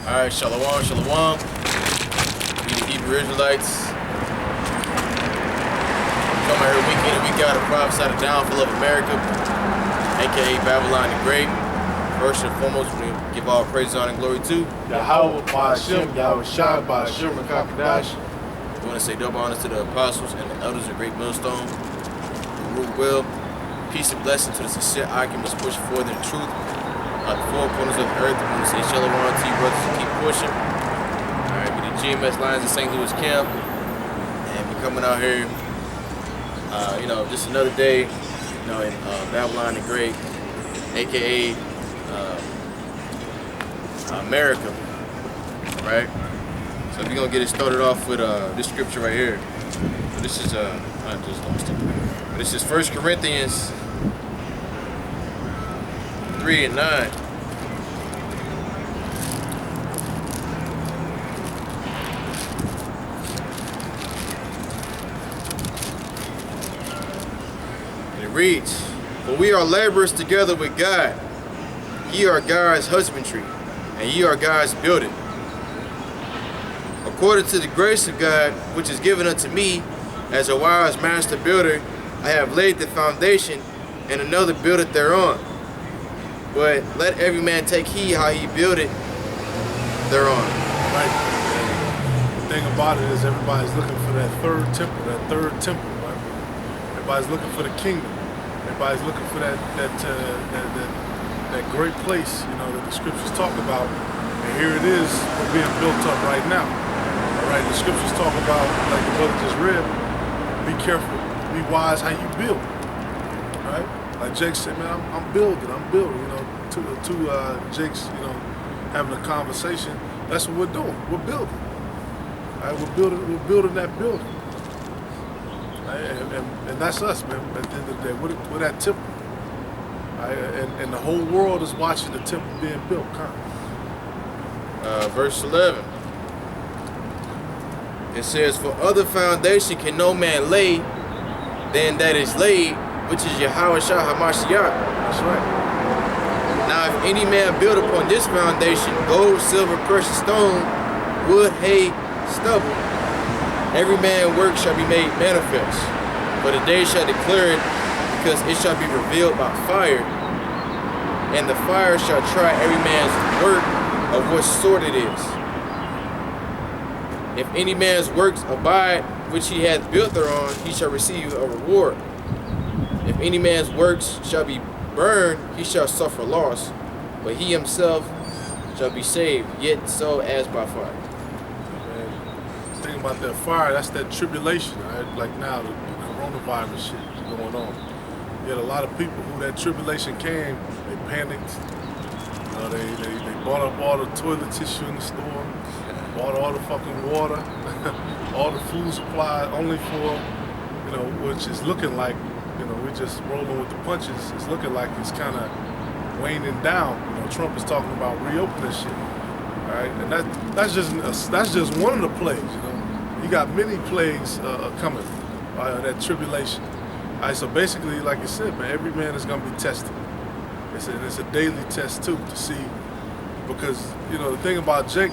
Alright, Shalom, Shalom. We the Hebrew Israelites. Come out here week in and week out to prophesy the downfall of America, aka Babylon the Great. First and foremost, we give all praise, honor, and glory to Yahweh, Ba'Hashem, Yahweh Shai, Ba'Hashem, Rakakadash. We want to say double honors to the apostles and the elders of Great Millstone who rule well. Peace and blessing to the sincere arguments pushing forward in the truth on the four corners of the earth. We want to say Shalom to you brothers to keep pushing. Alright, we the GMS Lions in St. Louis camp. And we're coming out here, just another day, in Babylon the Great, aka America, right? So we're gonna get it started off with this scripture right here. So this is I just lost it. This is 1 Corinthians 3 and 9. And it reads, "For we are laborers together with God. Ye are God's husbandry, and ye are God's building. According to the grace of God, which is given unto me, as a wise master builder, I have laid the foundation, and another buildeth thereon. But let every man take heed how he buildeth thereon." Right. And the thing about it is everybody's looking for that third temple, right? Everybody's looking for the kingdom. Everybody's looking for that great place, that the scriptures talk about. And here it is, we're being built up right now. All right, the scriptures talk about, like the brother just read, be careful, be wise how you build. Right? Like Jake said, man, I'm building. Two Jakes, having a conversation. That's what we're doing. We're building. All right, we're building that building. Right? And that's us, man. At the end of the day, we're that temple. Right? And the whole world is watching the temple being built. Verse 11. It says, "For other foundation can no man lay than that is laid, which is Yahweh Shai HaMashiach." That's right. "Now if any man build upon this foundation, gold, silver, precious stone, wood, hay, stubble, every man's work shall be made manifest. For the day shall declare it, because it shall be revealed by fire. And the fire shall try every man's work of what sort it is. If any man's works abide, which he hath built thereon, he shall receive a reward. If any man's works shall be burned, he shall suffer loss, but he himself shall be saved, yet so as by fire." Man, the thing about that fire, that's that tribulation, right? Like now, the coronavirus shit is going on. You had a lot of people who that tribulation came, they panicked. They bought up all the toilet tissue in the store, bought all the fucking water, all the food supply, only for, which is looking like, we're just rolling with the punches. It's looking like it's kind of waning down. Trump is talking about reopening shit, all right? And that's just one of the plagues. You got many plagues coming, that tribulation. All right, so basically, like you said, man, every man is gonna be tested. It's a daily test too to see, because the thing about Jake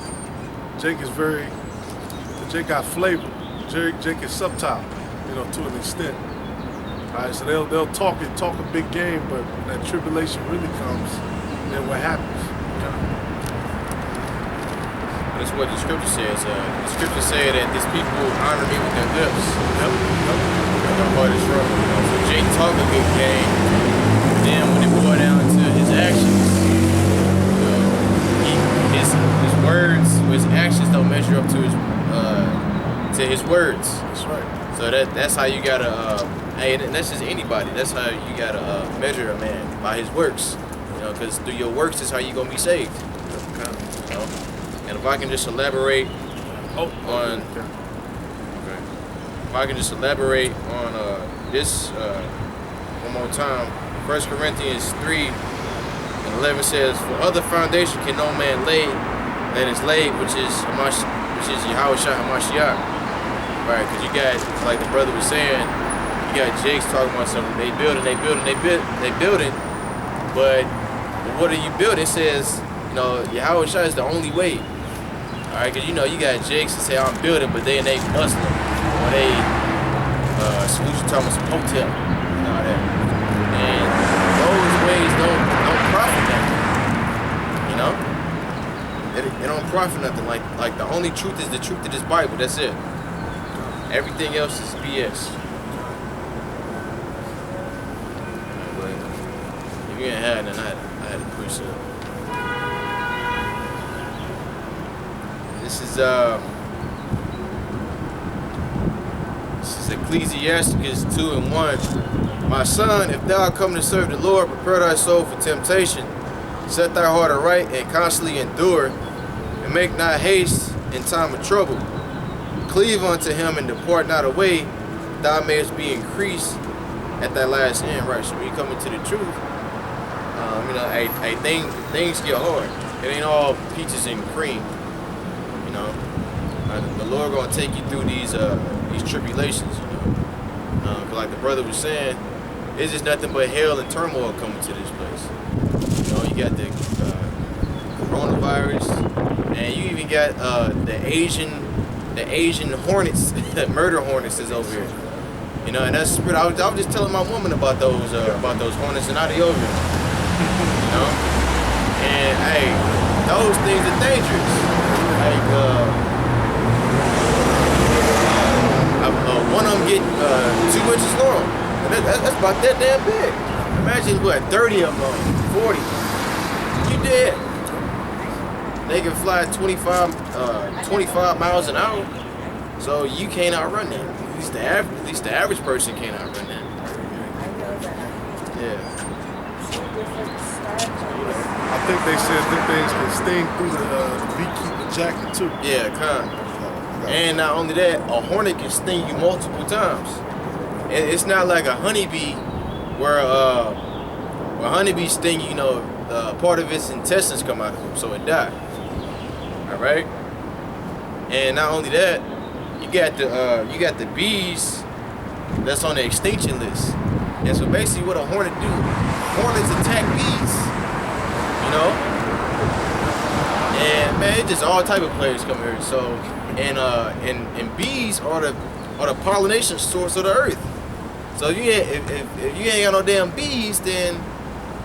got flavor. Jake is subtle, to an extent. All right, so they'll talk a big game, but when that tribulation really comes, then what happens? That's what the scripture says. The scripture says that these people honor me with their lips. Yep. Their heart is troubled. So Jake talk a good game, then when it boils down to his actions, his words, his actions don't measure up to his words. That's right. So that's how you gotta, and that's just anybody. That's how you gotta measure a man, by his works. Because through your works is how you gonna be saved. And if I can just elaborate on this one more time, 1 Corinthians 3 and 11 says, "For other foundation can no man lay that is laid, which is Yahweh Shai HaMashiach." Right, because you got, like the brother was saying, you got Jake's talking about something. They building, but what are you building? It says, Yahweh Shai is the only way. Alright, because you know, you got jakes that say I'm building, but then they Muslim. Or they Solution Thomas Hotel and all that. And those ways don't profit nothing. You know? It don't profit nothing. Like the only truth is the truth of this Bible. That's it. Everything else is BS. But if you ain't had it, then I had to push it. This is Ecclesiastes 2:1. My son, if thou come to serve the Lord, prepare thy soul for temptation. Set thy heart aright and constantly endure, and make not haste in time of trouble. Cleave unto him and depart not away, thou mayest be increased at thy last end. Right. So when you come into the truth, you know, things get hard. It ain't all peaches and cream. You know, the Lord gonna take you through these tribulations. You know, like the brother was saying, it's just nothing but hell and turmoil coming to this place. You know, you got the coronavirus, and you even got the Asian hornets, murder hornets is over here. You know, and that's I was just telling my woman about those hornets and out of over here. You know, and hey, those things are dangerous. Like one of them get 2 inches long. And that's about that damn big. Imagine what 30 of them, 40. You dead. They can fly 25 miles an hour, so you can't outrun them. At least the average person can't outrun them. Yeah. I think they said that things can sting through the beekeeper jacket too. Yeah, kind. And not only that, a hornet can sting you multiple times. It's not like a honeybee where honeybees sting you, you know, part of its intestines come out of them, so it die. All right. And not only that, you got the bees that's on the extinction list. And so basically, what a hornet do? Hornets attack bees. You know. And man, it's just all type of players come here. So and bees are the pollination source of the earth. So if you ain't got no damn bees, then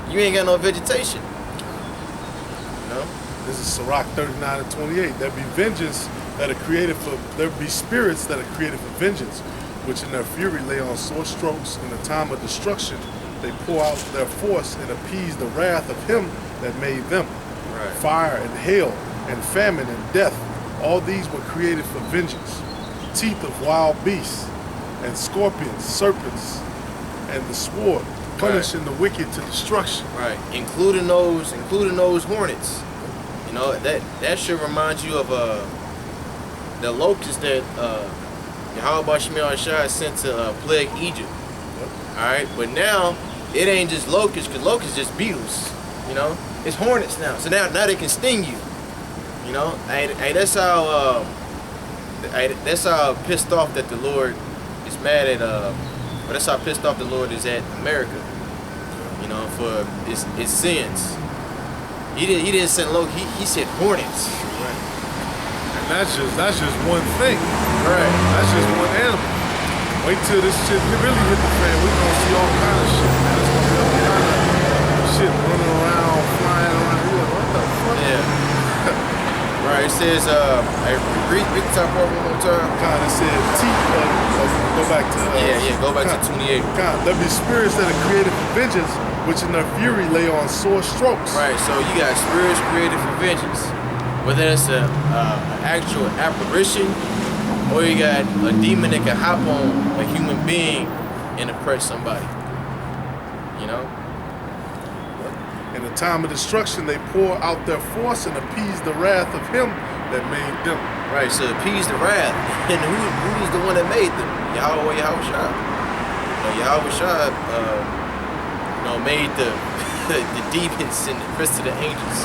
you ain't got no vegetation. You know? This is Sirach 39:28. There be vengeance that are created for, there be spirits that are created for vengeance, which in their fury lay on sore strokes. In the time of destruction, they pour out their force and appease the wrath of him that made them. Right. Fire and hail and famine and death, all these were created for vengeance. Teeth of wild beasts and scorpions, serpents, and the sword, punishing the wicked to destruction. Right, including those hornets. You know, that should remind you of the locusts that Yahweh Shemel Shai sent to plague Egypt. Yep. Alright, but now it ain't just locusts, because locusts just beetles. You know, it's hornets now. So now they can sting you. You know, hey, that's how pissed off that the Lord is mad at. But that's how pissed off the Lord is at America. You know, for its sins. He didn't send low. He said hornets. Right. And that's just one thing. Right. That's just one animal. Wait till this shit really hit the fan. We're gonna see all kind of shit, man. It's gonna be all kind of shit running around, flying around. You're like, what the fuck? Yeah. Right. It says, read the top part one more time. Kind of said go back to go back to 28. There be spirits that are created for vengeance, which in their fury lay on sore strokes. Right, so you got spirits created for vengeance. Whether it's an actual apparition, or you got a demon that can hop on a human being and oppress somebody. You know? In the time of destruction, they pour out their force and appease the wrath of him that made them. Right, so appease the wrath. And who's the one that made them? Yahweh Shai. Yahweh Shai, made the demons and the rest of the angels.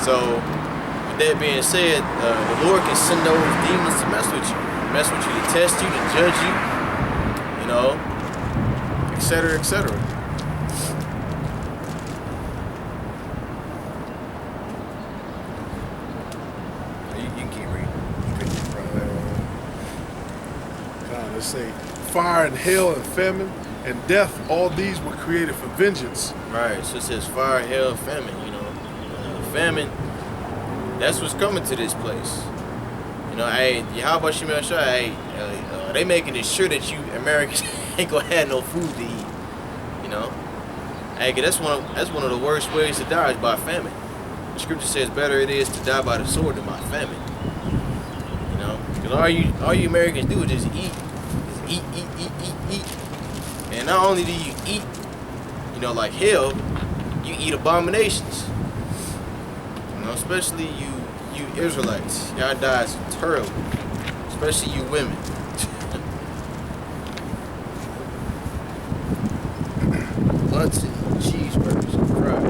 So, with that being said, the Lord can send those demons to mess with you, to test you, to judge you, you know, etc., etc. They say fire and hell and famine and death, all these were created for vengeance. Right. So it says fire, hell, famine. You know, famine. That's what's coming to this place. You know, hey, how about Shemel Shah? Hey, they making it sure that you Americans ain't gonna have no food to eat. You know, hey, 'cause that's one of the worst ways to die is by famine. The scripture says better it is to die by the sword than by famine. You know, because all you Americans do is just eat, eat. And not only do you eat, you know, like hell, you eat abominations. You know, especially you Israelites. Y'all dies terrible. Especially you women. Blunts and cheeseburgers and fries.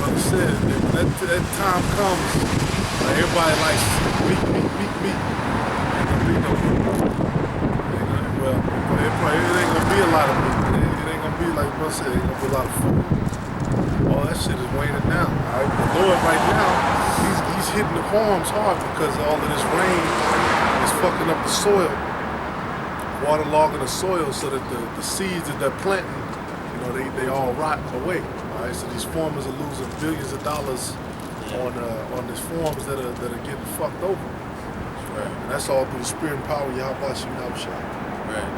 Like I said, when that time comes, like everybody likes meat. Ain't gonna be no meat. Well, it ain't gonna be a lot of meat. It ain't gonna be like Bro said, it ain't gonna be a lot of food. All that shit is waning down. Alright, the Lord right now, he's hitting the farms hard because all of this rain is fucking up the soil, waterlogging the soil so that the seeds that they're planting, you know, they all rot away. Alright, so these farmers are losing billions of dollars on these farms that are getting fucked over. Right. And that's all through the spirit and power of Yahweh Shem Shah. Right.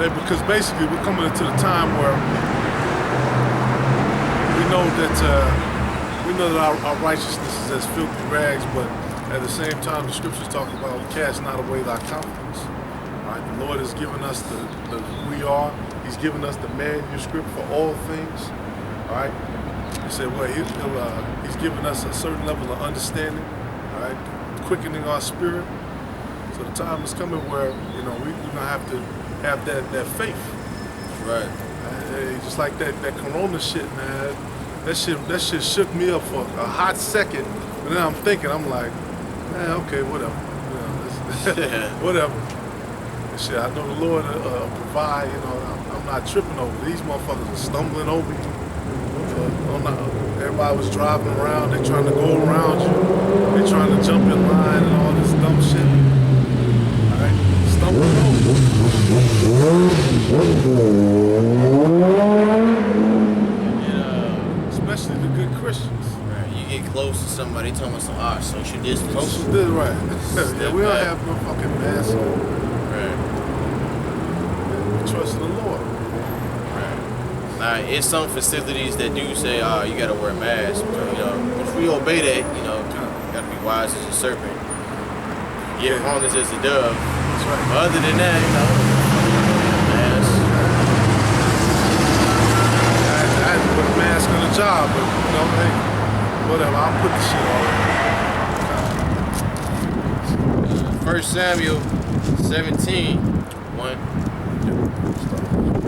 Because basically we're coming into the time where we know that our righteousness is as filthy rags, but at the same time the scriptures talk about cast not away thy confidence. All right, the Lord has given us the who we are. He's given us the manuscript for all things. All right, he said, well, he's given us a certain level of understanding. All right, quickening our spirit. So the time is coming where, you know, we're gonna have to have that faith. Right. Just like that corona shit, man. That shit shook me up for a hot second. And then I'm thinking, I'm like, man, okay, whatever. You know, whatever. And shit, I know the Lord provide, you know, I'm not tripping over. These motherfuckers are stumbling over you. Everybody was driving around, they trying to go around you. They trying to jump in line and all this dumb shit. Alright, stumbling over. Especially the good Christians. Right. You get close to somebody telling us social distance. Social distance, right. Yeah, we don't have no fucking mask on. Right. We trust in the Lord. Right. Now, it's some facilities that do say, you gotta wear a mask. But, you know, if we obey that, you know, you gotta be wise as a serpent. Yeah, harmless as a dove. That's right. But other than that, you know, mask. I had to put a mask on the job, but, you know, hey, whatever, I'll put the shit on. 1 Samuel 17, 1.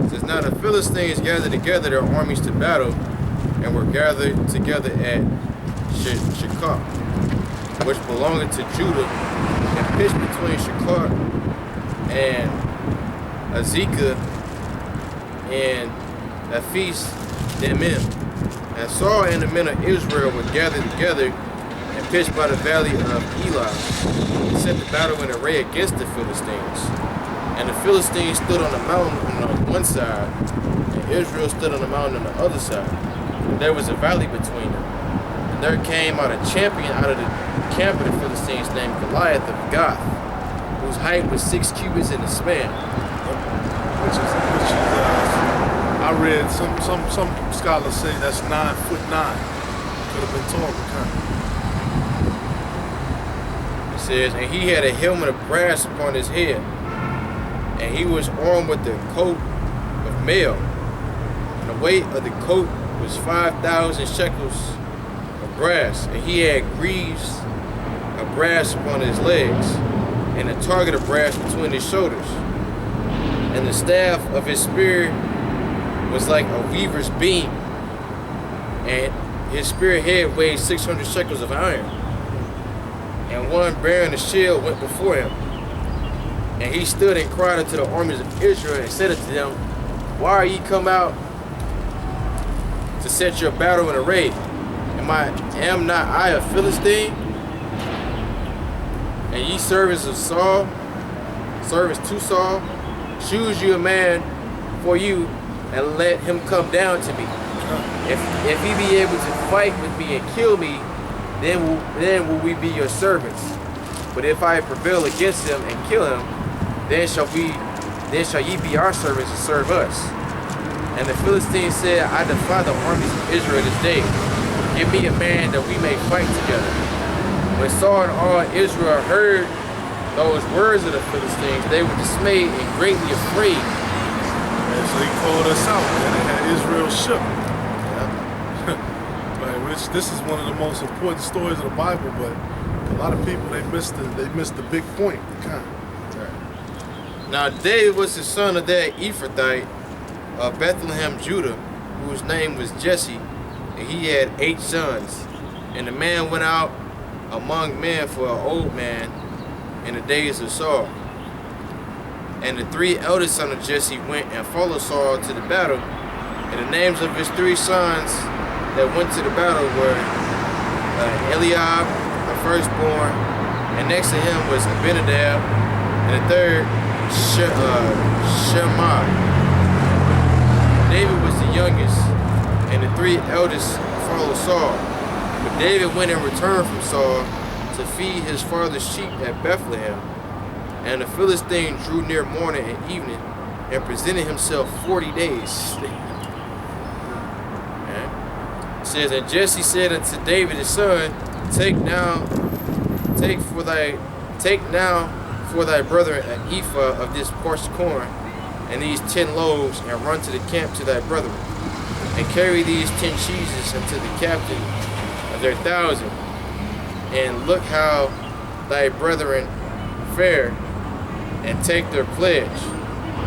It says, now the Philistines gathered together their armies to battle, and were gathered together at Shekar, which belonged to Judah, and pitched between Shekar and Azekah and Ephes Demim. And Saul and the men of Israel were gathered together and pitched by the valley of Elah, and set the battle in array against the Philistines. And the Philistines stood on the mountain on the one side, and Israel stood on the mountain on the other side. And there was a valley between them. And there came out a champion out of the camp of the Philistines named Goliath of Gath, whose height was 6 cubits in the span. Which is I read some scholars say that's 9'9". Could have been taller, kind of. It says, and he had a helmet of brass upon his head, and he was armed with the coat of mail, and the weight of the coat was 5,000 shekels of brass, and he had greaves of brass upon his legs, and a target of brass between his shoulders, and the staff of his spear was like a weaver's beam, and his spear head weighed 600 shekels of iron. and one bearing a shield went before him. And he stood and cried unto the armies of Israel and said unto them, Why are ye come out to set your battle in array? Am not I a Philistine? And ye servants of Saul, servants to Saul, choose you a man for you, and let him come down to me. If he be able to fight with me and kill me, then will we be your servants. But if I prevail against him and kill him, then shall ye be our servants and serve us. And the Philistines said, I defy the armies of Israel this day. Give me a man that we may fight together. When Saul and all Israel heard those words of the Philistines, they were dismayed and greatly afraid. And so he called us out, and it had Israel shook. Like, which this is one of the most important stories of the Bible, but a lot of people they missed the big point. Now David was the son of that Ephrathite of Bethlehem, Judah, whose name was Jesse, and he had 8 sons. And the man went out among men for an old man in the days of Saul. And the 3 eldest sons of Jesse went and followed Saul to the battle. And the names of his 3 sons that went to the battle were Eliab, the firstborn, and next to him was Abinadab, and the third Shammah. David was the youngest, and the 3 eldest followed Saul. But David went and returned from Saul to feed his father's sheep at Bethlehem. And the Philistine drew near morning and evening and presented himself 40 days. It says, and Jesse said unto David his son, Take now for thy brother an ephah of this parched corn, and these 10 loaves, and run to the camp to thy brethren, and carry these 10 cheeses unto the captain of their 1,000, and look how thy brethren fare, and take their pledge.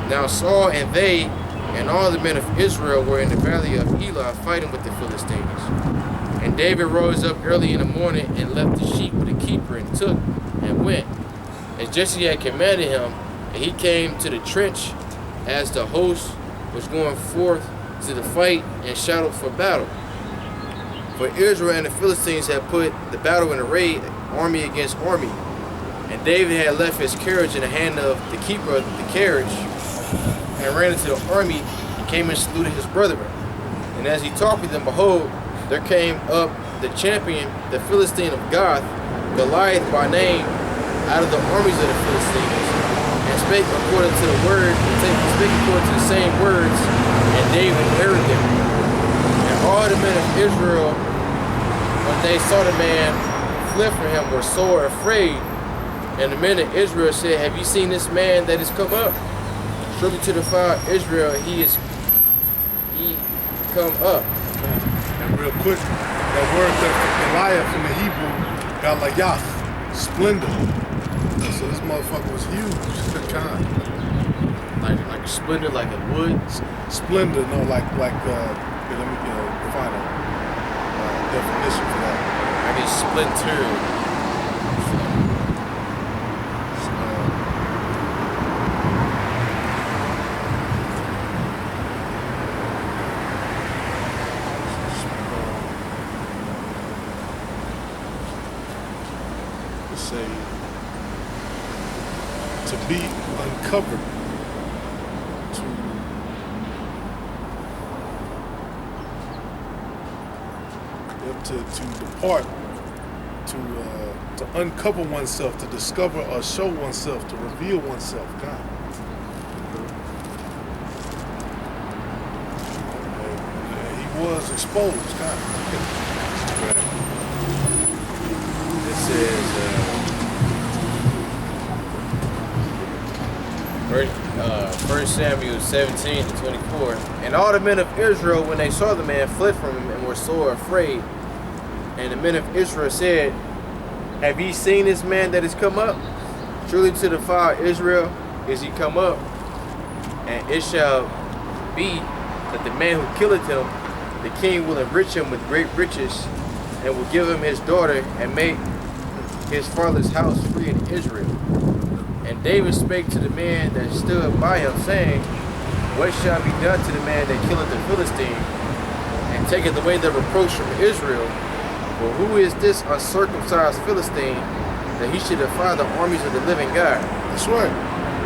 Now Saul and they and all the men of Israel were in the valley of Elah fighting with the Philistines. And David rose up early in the morning and left the sheep with the keeper and took and went, as Jesse had commanded him, and he came to the trench as the host was going forth to the fight and shouted for battle. For Israel and the Philistines had put the battle in array, army against army. And David had left his carriage in the hand of the keeper of the carriage, and ran into the army, and came and saluted his brethren. And as he talked with them, behold, there came up the champion, the Philistine of Gath, Goliath by name, out of the armies of the Philistines, and spake according to the word, spake according to the same words, and David heard them. And all the men of Israel, when they saw the man fled from him, were sore afraid. And the men of Israel said, Have you seen this man that is come up? Surely to defile Israel he come up. And real quick, that word that Goliath in the Hebrew, Goliath, splendor. So this motherfucker was huge. Like a splendor, like a wood? Splendor, no, let me find a definition for that. I mean splinter. Say to be uncovered, to depart, to uncover oneself, to discover or show oneself, to reveal oneself. God. He was exposed. God. It says, 1 Samuel 17-24. And all the men of Israel, when they saw the man, fled from him and were sore afraid. And the men of Israel said, Have ye seen this man that is come up? Truly to defile Israel is he come up. And it shall be that the man who killeth him, the king will enrich him with great riches, and will give him his daughter, and make his father's house free in Israel. And David spake to the man that stood by him, saying, What shall be done to the man that killeth the Philistine, and taketh away the reproach from Israel? For who is this uncircumcised Philistine, that he should defy the armies of the living God? That's right.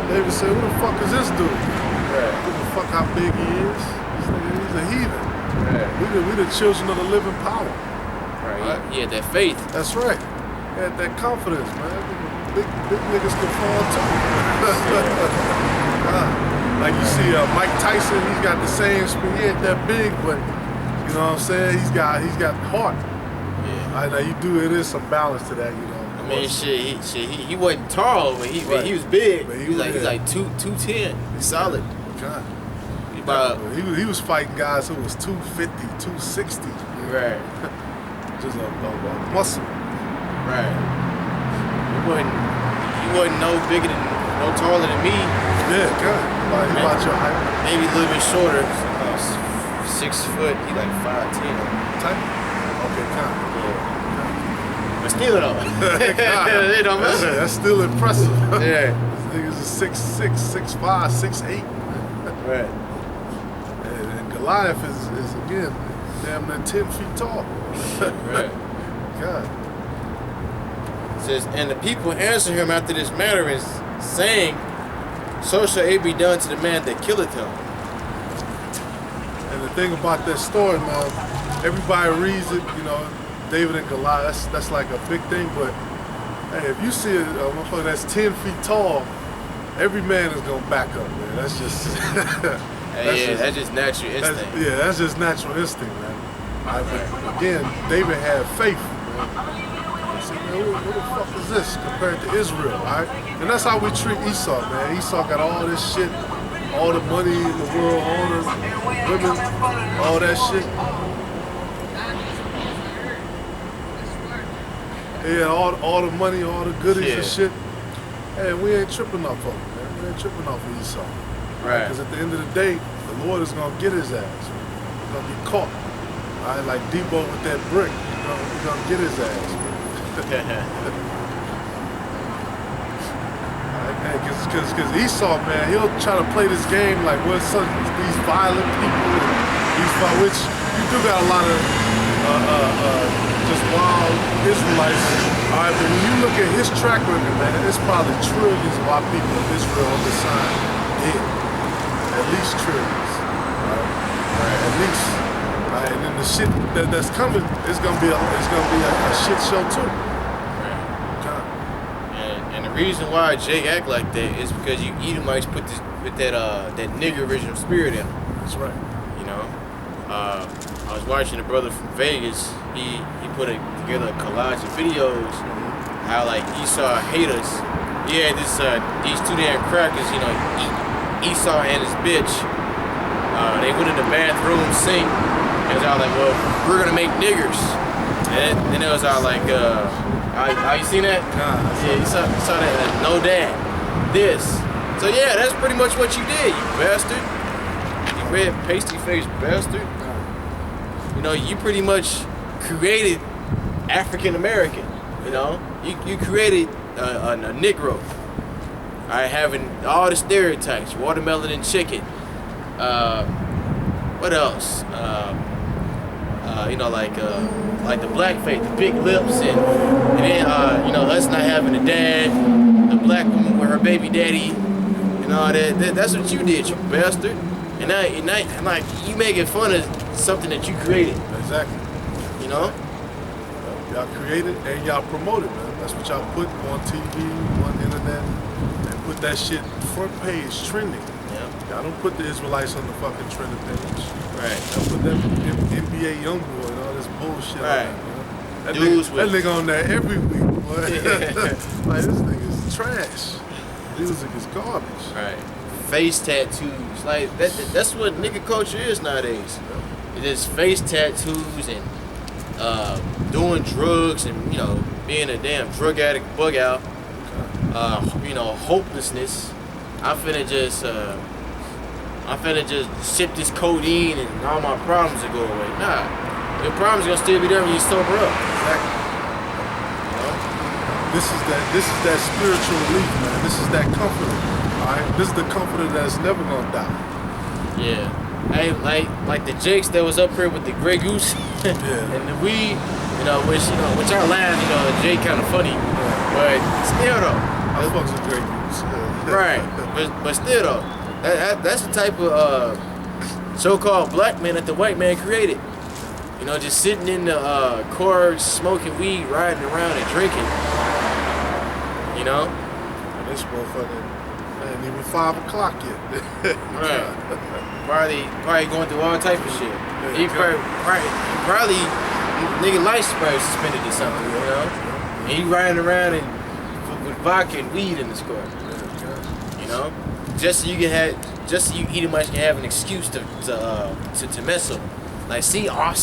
David said, who the fuck is this dude? Right. Who the fuck how big he is? He's a heathen. Right. We the children of the living power. Right. He had that faith. That's right. He had that confidence, man. Big niggas can fall too. Like you see Mike Tyson, he's got the same speed. He ain't that big, but you know what I'm saying? He's got heart. Yeah. Now you do, it is some balance to that, you know. I mean, he wasn't tall, but he was big. But He's like 210. He's solid. God. He was fighting guys who was 250, 260. Right. Just a muscle. Right. He wasn't no taller than me. Yeah, God. Like about your height. Maybe a little bit shorter. 6 foot. He like 5'10". Type? Okay, kind of. Yeah. But still though. It don't matter. That's still impressive. Yeah. This niggas is 6'6", 6'5", 6'8". Right. And Goliath is again damn near 10 feet tall. Right. God. It says, and the people answer him after this manner, is saying, So shall it be done to the man that killeth him. And the thing about that story, man, everybody reads it, you know, David and Goliath, that's like a big thing, but hey, if you see a motherfucker that's 10 feet tall, every man is gonna back up, man. That's just that's just natural instinct. That's just natural instinct, man. But again, David had faith. I said, man, who the fuck is this compared to Israel, all right? And that's how we treat Esau, man. Esau got all this shit, all the money in the world, all the women, all that shit. Yeah, all the money, all the goodies and shit. Hey, we ain't tripping off of him, man. We ain't tripping off of Esau. Right. Because at the end of the day, the Lord is going to get his ass. He's going to be caught. All right, like Debo with that brick. He's going to get his ass. Because Esau, man, he'll try to play this game like we're these violent people, which you do got a lot of just wild Israelites. All right, but when you look at his track record, man, it's probably trillions of our people in Israel on the side dead. At least trillions. Right? At least. And then the shit that's coming, it's gonna be a shit show too. And the reason why Jay act like that is because you Edomites put that niggerism spirit in him. That's right. You know, I was watching a brother from Vegas. He put together a collage of videos how like Esau hate us. He had these two damn crackers. You know, Esau and his bitch. They went in the bathroom sink. And it was all like, well, we're gonna make niggers. And then it was all like, how you seen that? Yeah, you saw that, no dad, this. So yeah, that's pretty much what you did, you bastard. You red pasty-faced bastard. You know, you pretty much created African American, you know? You created a Negro. Having all the stereotypes, watermelon and chicken. What else? You know, like the blackface, the big lips, and then you know, us not having a dad, the black woman with her baby daddy, and all that. That's what you did, you bastard. And now like you making fun of something that you created. Exactly. You know? Y'all created and y'all promoted, man. That's what y'all put on TV, on the internet, and put that shit front page trending. Yeah. Y'all don't put the Israelites on the fucking trending page. Right. Y'all put that NBA Youngboy and all this bullshit right. on there, man. That nigga on there every week, boy. Like, this nigga's trash. Music is garbage. Right. Face tattoos. Like, that's what nigga culture is nowadays. It is face tattoos and doing drugs and, you know, being a damn drug addict bug out. You know, hopelessness. I'm finna just sip this codeine and all my problems will go away. Nah, your problems are gonna still be there when you sober up. Exactly. You know? This is that spiritual relief, man. This is that comforter. All right. This is the comforter that's never gonna die. Yeah. Hey, like the Jakes that was up here with the Grey Goose Yeah. and the weed, which our laugh, Jake kind of funny, but still though. I fucks with Grey Goose. Right. But still though, that's the type of so-called black man that the white man created. Just sitting in the car, smoking weed, riding around and drinking. This motherfucker ain't even 5 o'clock yet. Right. Probably going through all type of shit. Yeah, He probably nigga license probably suspended or something, And he riding around with vodka and weed in his car. Just so you either much can have an excuse to mess with him. Like, see, oh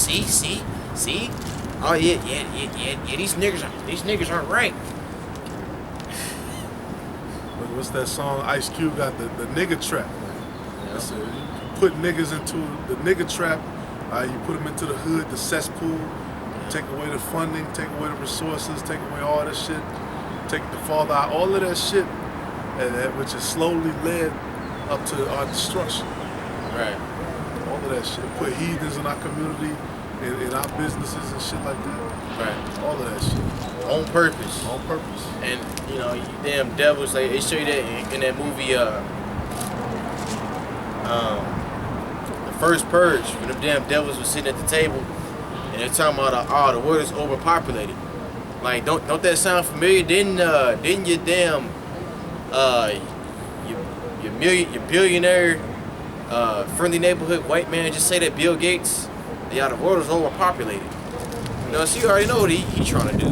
yeah, these niggas aren't right. What's that song Ice Cube got, the nigga trap? Yeah. So you put niggas into the nigga trap, you put them into the hood, the cesspool, take away the funding, take away the resources, take away all that shit, take the father out, all of that shit, which has slowly led up to our destruction. Right. All of that shit. Put heathens in our community, in our businesses and shit like that. Right. All of that shit. On purpose. On purpose. And you damn devils, like they show you that in that movie, The First Purge, when them damn devils were sitting at the table and they're talking about the world is overpopulated. Like, don't that sound familiar? Didn't your damn your billionaire friendly neighborhood white man just say that Bill Gates, the world is overpopulated? So you already know what he trying to do.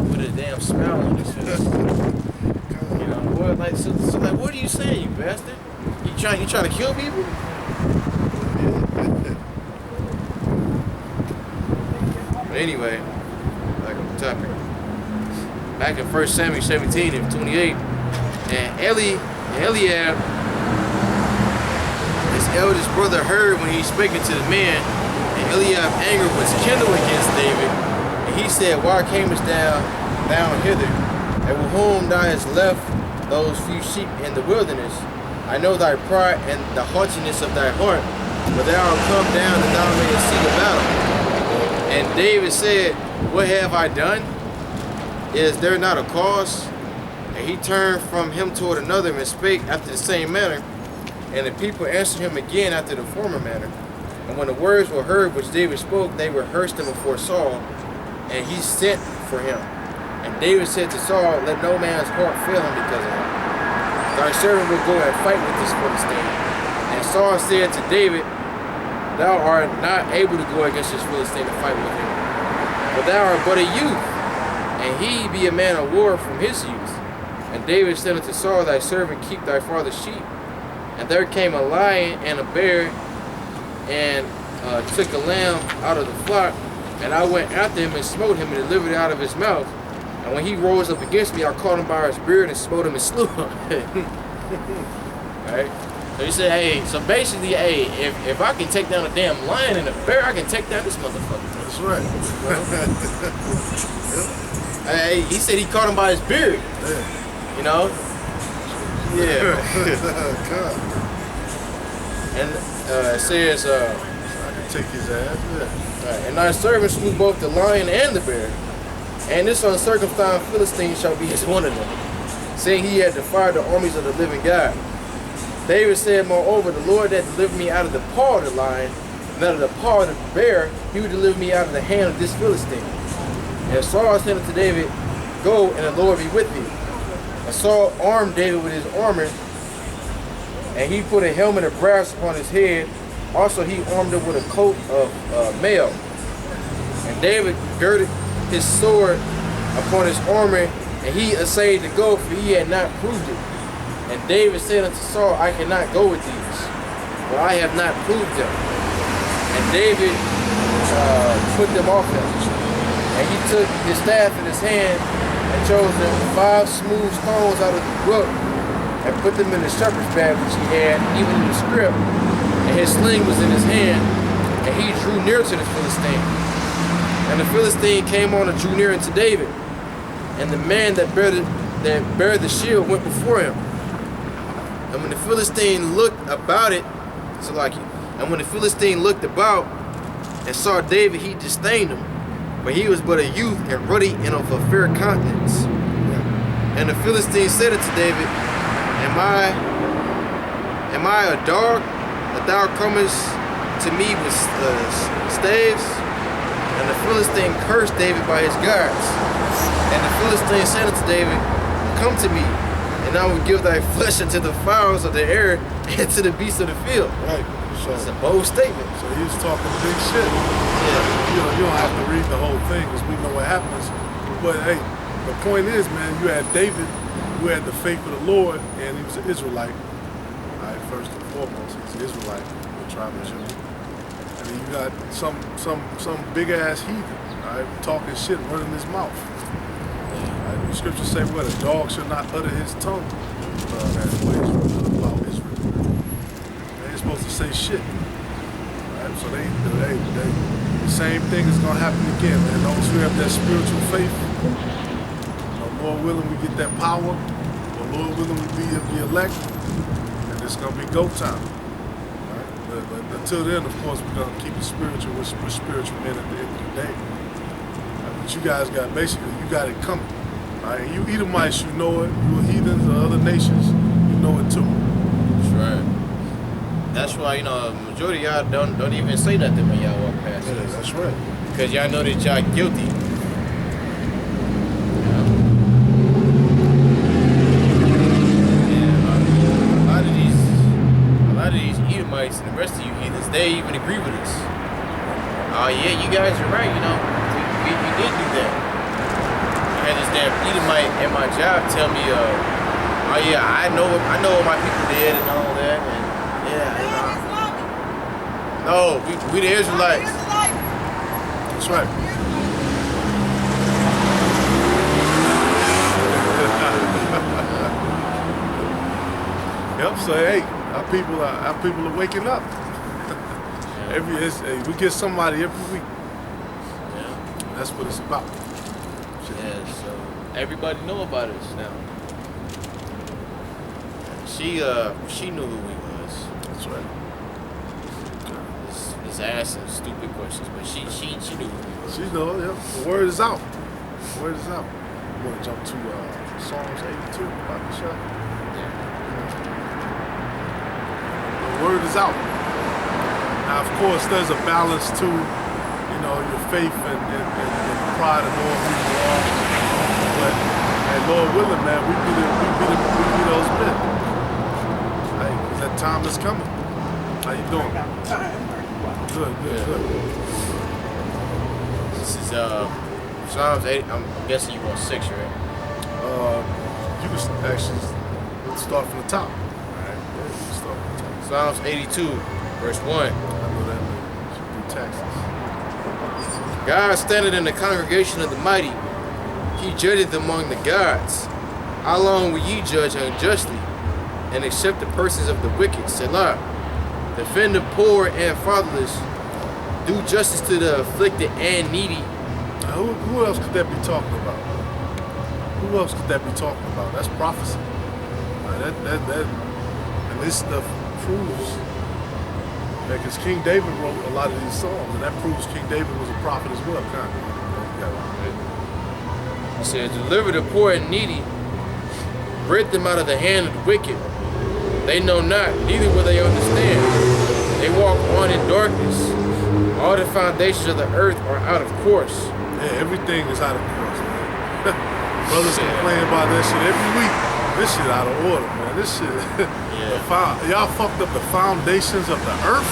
Put a damn smile on his face. Boy, like what are you saying, you bastard? You trying to kill people? But anyway, back on the topic. Back in 1 Samuel 17 and 28, and Eliab, his eldest brother, heard when he was speaking to the man, and Eliab's anger was kindled against David. And he said, why camest thou down hither? And with whom thou hast left those few sheep in the wilderness? I know thy pride and the haughtiness of thy heart, but thou art come down that thou mayest see the battle. And David said, what have I done? Is there not a cause? And he turned from him toward another and spake after the same manner. And the people answered him again after the former manner. And when the words were heard which David spoke, they rehearsed them before Saul, and he sent for him. And David said to Saul, let no man's heart fail him because of him. Thy servant will go and fight with this Philistine. And Saul said to David, thou art not able to go against this Philistine and fight with him, for thou art but a youth, and he be a man of war from his youth. And David said unto Saul, thy servant keep thy father's sheep. And there came a lion and a bear, and took a lamb out of the flock, and I went after him and smote him and delivered it out of his mouth. And when he rose up against me, I caught him by his beard and smote him and slew him. Right? So he said, hey, so basically, hey, if I can take down a damn lion and a bear, I can take down this motherfucker. That's right. Hey, he said he caught him by his beard. Yeah. Yeah. And it says, I can take his ass. Yeah. And thy servant slew both the lion and the bear. And this uncircumcised Philistine shall be as one of them, saying he had defied the armies of the living God. David said, moreover, the Lord that delivered me out of the paw of the lion, and out of the paw of the bear, he would deliver me out of the hand of this Philistine. And Saul said unto David, go, and the Lord be with thee. And Saul armed David with his armor, and he put a helmet of brass upon his head. Also he armed him with a coat of mail. And David girded his sword upon his armor, and he essayed to go, for he had not proved it. And David said unto Saul, I cannot go with these, for I have not proved them. And David put them off him. And he took his staff in his hand, and chose them 5 smooth stones out of the brook, and put them in the shepherd's bag which he had, even in the scrip. And his sling was in his hand, and he drew near to the Philistine. And the Philistine came on and drew near unto David. and the man that bare the shield went before him. And when the Philistine looked about it, and when the Philistine looked about and saw David, he disdained him, for he was but a youth and ruddy and of a fair countenance. And the Philistine said unto David, Am I a dog that thou comest to me with staves? And the Philistine cursed David by his guards. And the Philistine said unto David, Come to me, and I will give thy flesh unto the fowls of the air and to the beasts of the field. Right. So it's a bold statement. So he was talking big shit. Yeah. You don't have to read the whole thing because we know what happens. But hey, the point is, man, you had David who had the faith of the Lord, and he was an Israelite. All right, first and foremost, he's an Israelite, the tribe of Judah. And then you got some big ass heathen, all right, talking shit, running his mouth. The scriptures say what? A dog should not utter his tongue about Israel. They ain't supposed to say shit. Right? So the same thing is gonna happen again, man. Those who have that spiritual faith, Lord willing, we get that power. Lord willing, we be the elect, and it's gonna be go time. Right? But until then, of course, we're gonna keep it spiritual. We're spiritual men at the end of the day. But you guys got you got it coming. Right? You Edomites, you know it. You heathens of other nations, you know it too. That's right. That's why, majority of y'all don't even say nothing when y'all walk past us. That's right. Because y'all know that y'all guilty. A lot of these Edomites and the rest of you heathens, they even agree with us. Oh yeah, you guys are right, we did do that. I had this damn Edomite at my job tell me, oh yeah, I know what my people did and all that, and no, we the Israelites. That's right. Yep. So hey, our people are waking up. We get somebody every week. Yeah. That's what it's about. Yeah, so everybody know about us now. She knew who we was. That's right. Just asking stupid questions, but she knew who we was. She knows, yeah. The word is out. The word is out. You want to jump to Psalms 82 about the shot? Yeah. The word is out. Now, of course, there's a balance to, your faith and pride and knowing who you are. But, and Lord willing, man, we be those men. Hey, that time is coming. How you doing? Good. This is Psalms 8. I'm guessing you want 6, right? You can actually start from the top. All right. Yeah, you can start from the top. Psalms 82, verse 1. I know that man. Should do taxes. God standeth in the congregation of the mighty. He judgeth among the gods. How long will ye judge unjustly, and accept the persons of the wicked? Selah. Defend the poor and fatherless. Do justice to the afflicted and needy. Now, who else could that be talking about? Who else could that be talking about? That's prophecy. And this stuff proves that, because King David wrote a lot of these songs, and that proves King David was a prophet as well, kind of. He says, deliver the poor and needy, rid them out of the hand of the wicked. They know not, neither will they understand. They walk on in darkness. All the foundations of the earth are out of course. Yeah, everything is out of course, man. Brothers complain about that shit every week. This shit out of order, man. This shit, y'all fucked up the foundations of the earth.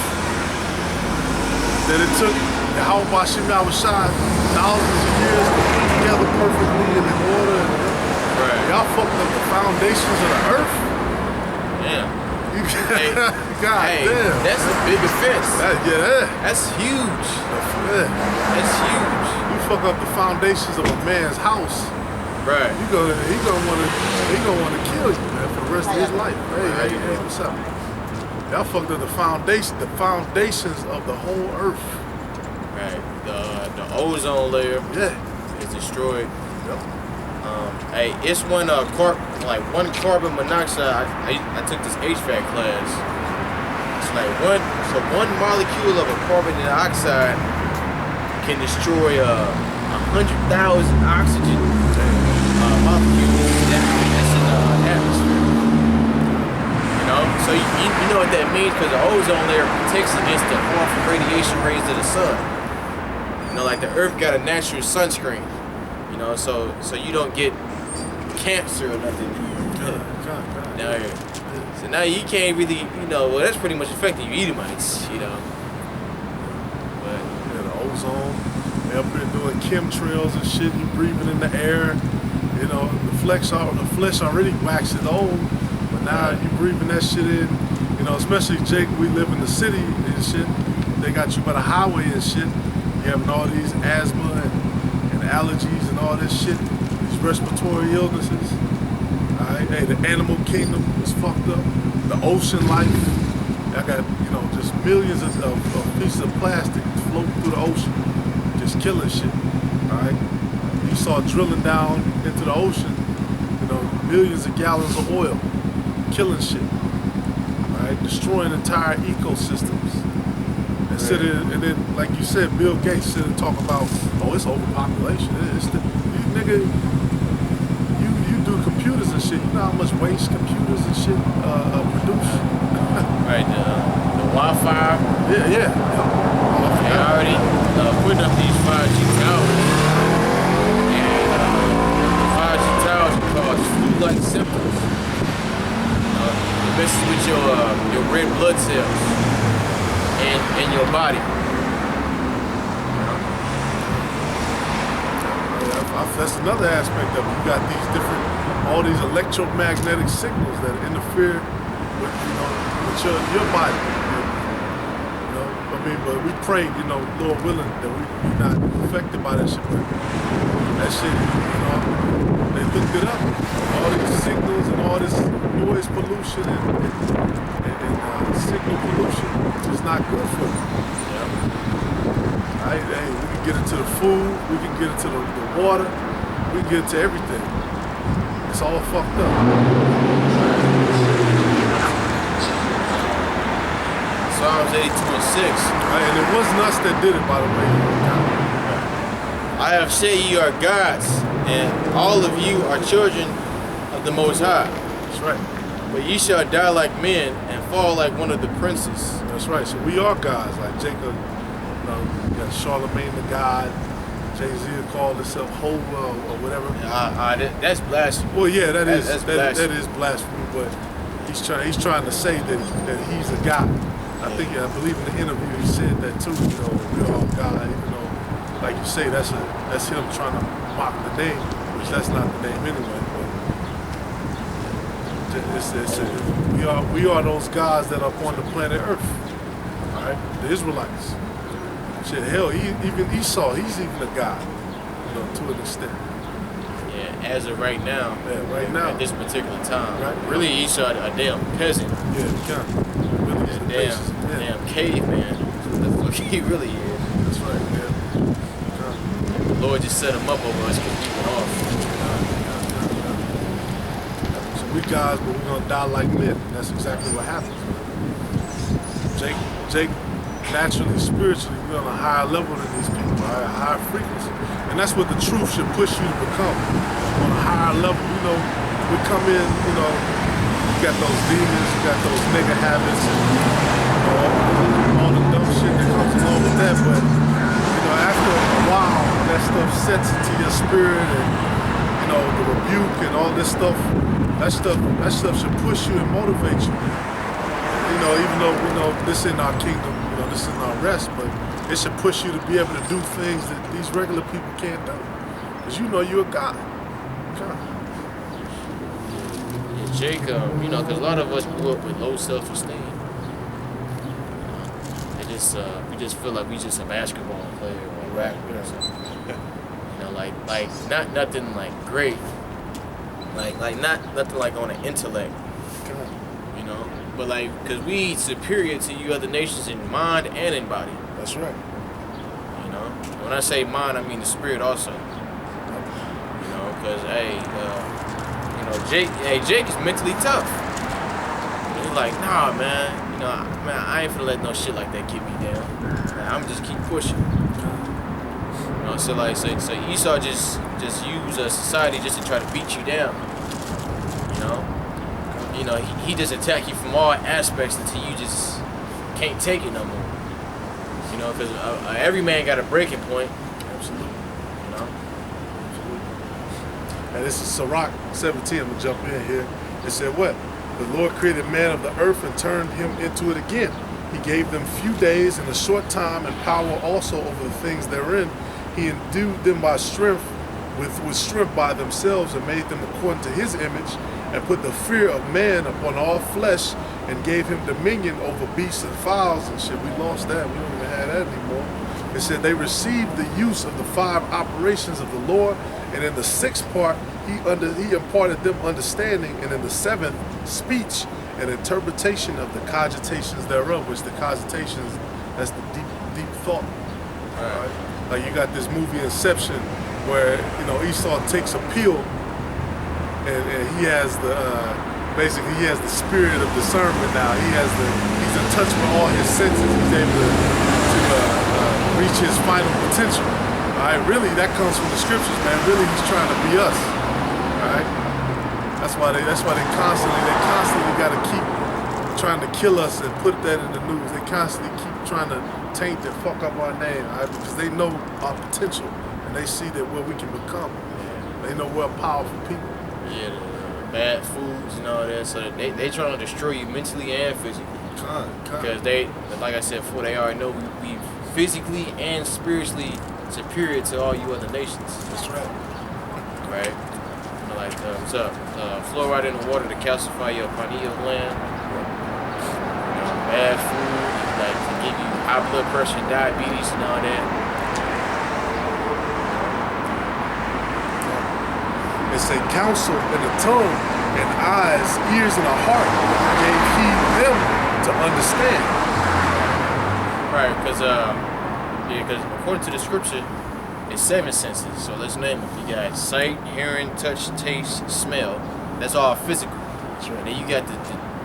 That it took Yahweh Bashim Yahushai thousands of years to put together perfectly and in order. Right. Y'all fucked up the foundations of the earth. Damn. God damn. That's a big offense. That's huge. That's huge. You fuck up the foundations of a man's house. Right. He gonna wanna kill you, man, for the rest of his life. Hey, what's up? Y'all fucked up the foundations of the whole earth. Right. The ozone layer is destroyed. Yep. Hey, it's one one carbon monoxide. I took this HVAC class. It's like one molecule of a carbon dioxide can destroy 100,000 oxygen molecules that's in the atmosphere. You know, so you know what that means, because the ozone layer protects against the harmful radiation rays of the sun. You know, like the Earth got a natural sunscreen. You know, so you don't get cancer or nothing. God. Now, so now you can't really, you know, well, that's pretty much affecting you Edomites, you know. But yeah, the ozone, they up here doing chemtrails and shit. You breathing in the air. You know, the flesh already waxing old, but now you breathing that shit in. You know, especially Jake, we live in the city and shit. They got you by the highway and shit. You having all these asthma and allergies and all this shit. Respiratory illnesses. Alright, hey, the animal kingdom is fucked up. The ocean life. I got, you know, just millions of pieces of plastic floating through the ocean, just killing shit. Alright, you saw drilling down into the ocean, you know, millions of gallons of oil, killing shit. Alright, destroying entire ecosystems. And then, like you said, Bill Gates sit and talk about, oh, it's overpopulation. Nigga. Do computers and shit. You know how much waste computers and shit produce? Right, the Wi-Fi. Yeah. They already putting up these 5G towers, and the 5G towers cause flu-like symptoms. It messes with your red blood cells and your body. That's another aspect of it. You got all these electromagnetic signals that interfere with, you know, with your body. You know, I mean, but we pray, you know, Lord willing, that we not affected by that shit. That shit, you know, they looked it up. All these signals and all this noise pollution and signal pollution is not good for you. Hey, we can get into the food, we can get into the water, we can get into everything. It's all fucked up. Psalms 82:6. And it wasn't us that did it, by the way. I have said ye are gods, and all of you are children of the Most High. That's right. But ye shall die like men and fall like one of the princes. That's right. So we are gods, like Jacob. You know, you got Charlemagne the God. Jay-Z called himself Hova or whatever. That's blasphemy. Well, yeah, that is blasphemy. that is blasphemy. But he's trying to say that he's a God. I believe in the interview he said that too. You know, we're all God. Even though, like you say, that's him trying to mock the name, which that's not the name anyway. But we are those gods that are on the planet Earth. All right, the Israelites. Shit, hell, even Esau, he's even a god, you know, to an extent. Yeah, as of right now. Yeah, right now. At this particular time. Right. Really, Esau a damn peasant. Yeah, he kind of. Really is the damn caveman. That's what he really is. That's right, yeah. The Lord just set him up over us because we went off. So we guys, but we're gonna die like men. That's exactly what happens. Jake. Naturally, spiritually, we're on a higher level than these people, right? A higher frequency. And that's what the truth should push you to become. On a higher level, you know, we come in, you know, you got those demons, you got those nigga habits, and you know, all the dumb shit that comes along with that. But, you know, after a while, that stuff sets into your spirit and, you know, the rebuke and all this stuff, that stuff should push you and motivate you. You know, even though we know this in our kingdom, you know, this is our rest, but it should push you to be able to do things that these regular people can't do. Because you know you're a God. And Jake, you know, because a lot of us grew up with low self-esteem. We just feel like we just a basketball player or a rapper or something. You know, like not nothing like great. Like not nothing like on an intellect. You know? But like, because we superior to you other nations in mind and in body. That's right. You know? When I say mind, I mean the spirit also. You know? Cause Jake is mentally tough. He's like, nah, man. I ain't finna let no shit like that keep me down. I'm just keep pushing. So Esau just use society just to try to beat you down. He just attack you from all aspects until you just can't take it no more. Because every man got a breaking point. Absolutely. And this is Sirach 17. I'm gonna jump in here. It said what? The Lord created man of the earth and turned him into it again. He gave them few days and a short time and power also over the things therein. He endued them by strength, with strength by themselves, and made them according to his image, and put the fear of man upon all flesh, and gave him dominion over beasts and fowls and shit. We lost that. We don't even have that anymore. It said they received the use of the 5 operations of the Lord, and in the 6th part he imparted them understanding, and in the 7th speech and interpretation of the cogitations thereof, which the cogitations, that's the deep thought. All right. Like you got this movie Inception, where Esau takes a pill, and he has the basically he has the spirit of discernment now. He's in touch with all his senses. He's able to reach his final potential. All right, really that comes from the scriptures, man. Really, he's trying to be us. All right, that's why they constantly got to keep trying to kill us and put that in the news. They constantly keep trying to taint and fuck up our name, right? Because they know our potential and they see that what we can become. They know we're powerful people. Yeah, bad foods and all that. So they trying to destroy you mentally and physically. Because they, like I said before, they already know we physically and spiritually superior to all you other nations. That's right. Right? What's up? Fluoride in the water to calcify your pineal gland. Bad food, like to give you high blood pressure, diabetes, and all that. It's a counsel in the tongue, and eyes, ears, and a heart gave he them to understand. Right, because according to the scripture, it's 7 senses. So let's name them. You got sight, hearing, touch, taste, smell. That's all physical. Sure. And then you got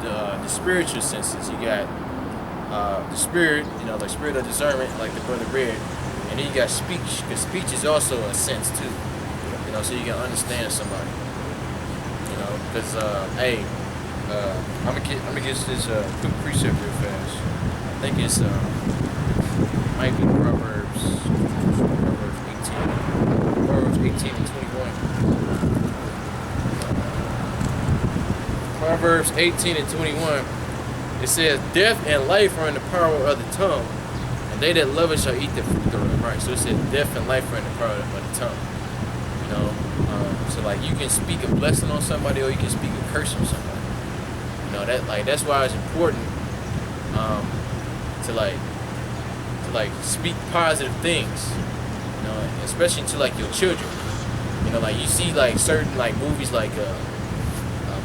the spiritual senses. You got the spirit, the spirit of discernment, like the brother read. And then you got speech, because speech is also a sense too. So you can understand somebody. Because I'm gonna get this quick precept real fast. I think it's might be Proverbs 18 and 21. Proverbs 18 and 21. It says, "Death and life are in the power of the tongue, and they that love it shall eat the fruit thereof." Right. So it says, "Death and life are in the power of the tongue." So like you can speak a blessing on somebody, or you can speak a curse on somebody. That's why it's important to speak positive things. Especially to like your children. Like you see like certain like movies like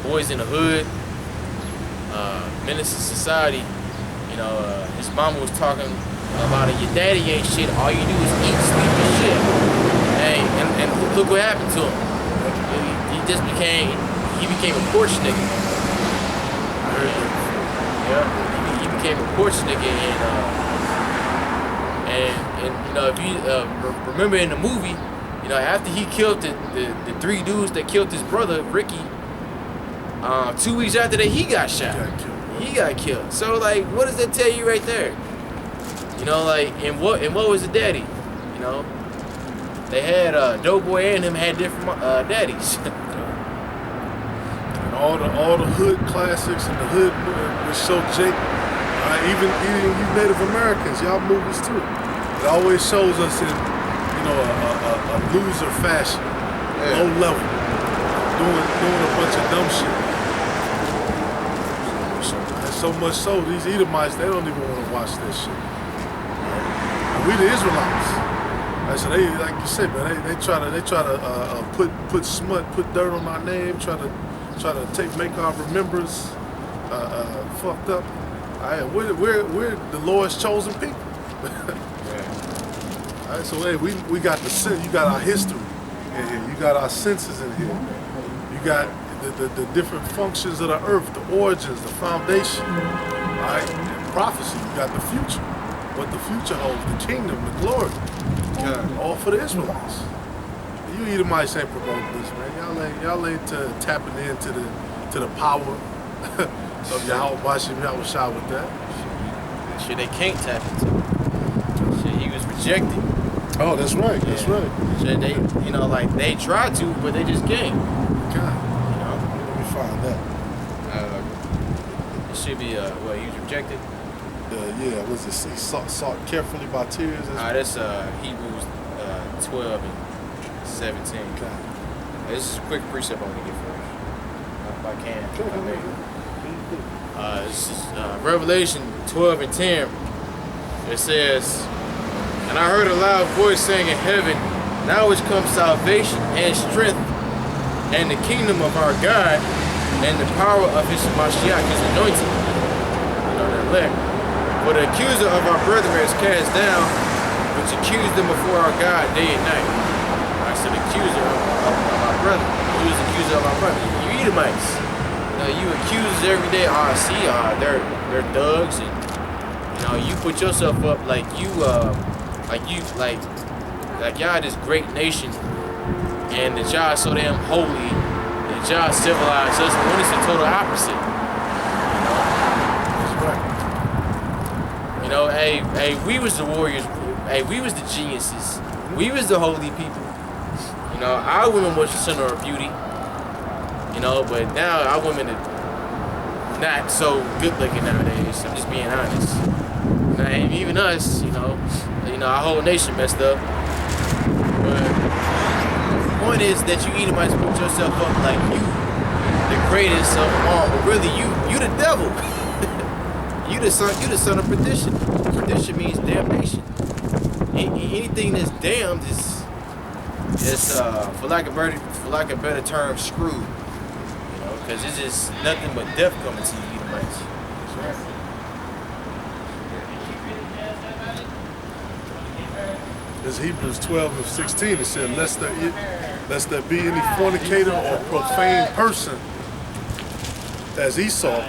Boys in the Hood, Menace to Society. His mama was talking about it. Your daddy ain't shit. All you do is eat, sleep, and shit. Hey, and look what happened to him. He became a porch nigga. Yeah, he became a porch nigga, and if you remember in the movie, after he killed the 3 dudes that killed his brother Ricky, 2 weeks after that he got shot. He got killed. So like, what does that tell you right there? And what was the daddy? They had Doughboy and him had different daddies. And all the hood classics and the hood would show Jake. Even you Native Americans, y'all movies too. It always shows us in a loser fashion, low level, doing a bunch of dumb shit. And so much so, these Edomites, they don't even want to watch that shit. And we the Israelites. So they, like you said, man, they try to put smut, put dirt on our name, try to make our remembrance fucked up. We're the Lord's chosen people. All right, so hey, we got you got our history, in here. You got our senses in here. You got the different functions of the earth, the origins, the foundation. All right? And prophecy, you got the future. What the future holds, the kingdom, the glory. All for the Israelites. You Edomites ain't promoting this, man. Y'all ain't tapping into the power of Yahweh Bashim Yahushua with that. Shit, they can't tap into. Shit, he was rejected. Oh, that's right. That's right. Shit, they, you know, like they tried to, but they just can't. God, You know, let me find that. it should be what he was rejected. Yeah, was it? He sought carefully by tears. That's Hebrews 12 and 17. God. This is a quick precept I want to get first, if I can. This is Revelation 12 and 10. It says, "And I heard a loud voice saying in heaven, now is come salvation and strength, and the kingdom of our God, and the power of his Mashiach, his anointed." You know, the elect. "For the accuser of our brethren is cast down, which accused them before our God day and night." I said, accuser of our brother. Who is the accuser of our brother? You Edomites. You know, you accuse every day. Oh, I see, they're thugs, and you know, you put yourself up like y'all this great nation, and that y'all so damn holy, that y'all civilized us. When it's the total opposite. You know, hey, we was the warriors. Hey, we was the geniuses. We was the holy people. You know, our women was the center of beauty. You know, but now our women are not so good looking nowadays. I'm just being honest. Now, and even us, you know, our whole nation messed up. But the point is that you Edomites put yourself up like you, the greatest of them all. But really, you the devil. You the son of perdition. Perdition means damnation. Anything that's damned is for lack of a better term, screwed. You know, because it's just nothing but death coming to you, Edomites. There's Hebrews 12 and 16. It said, lest there be any fornicator or profane person as Esau,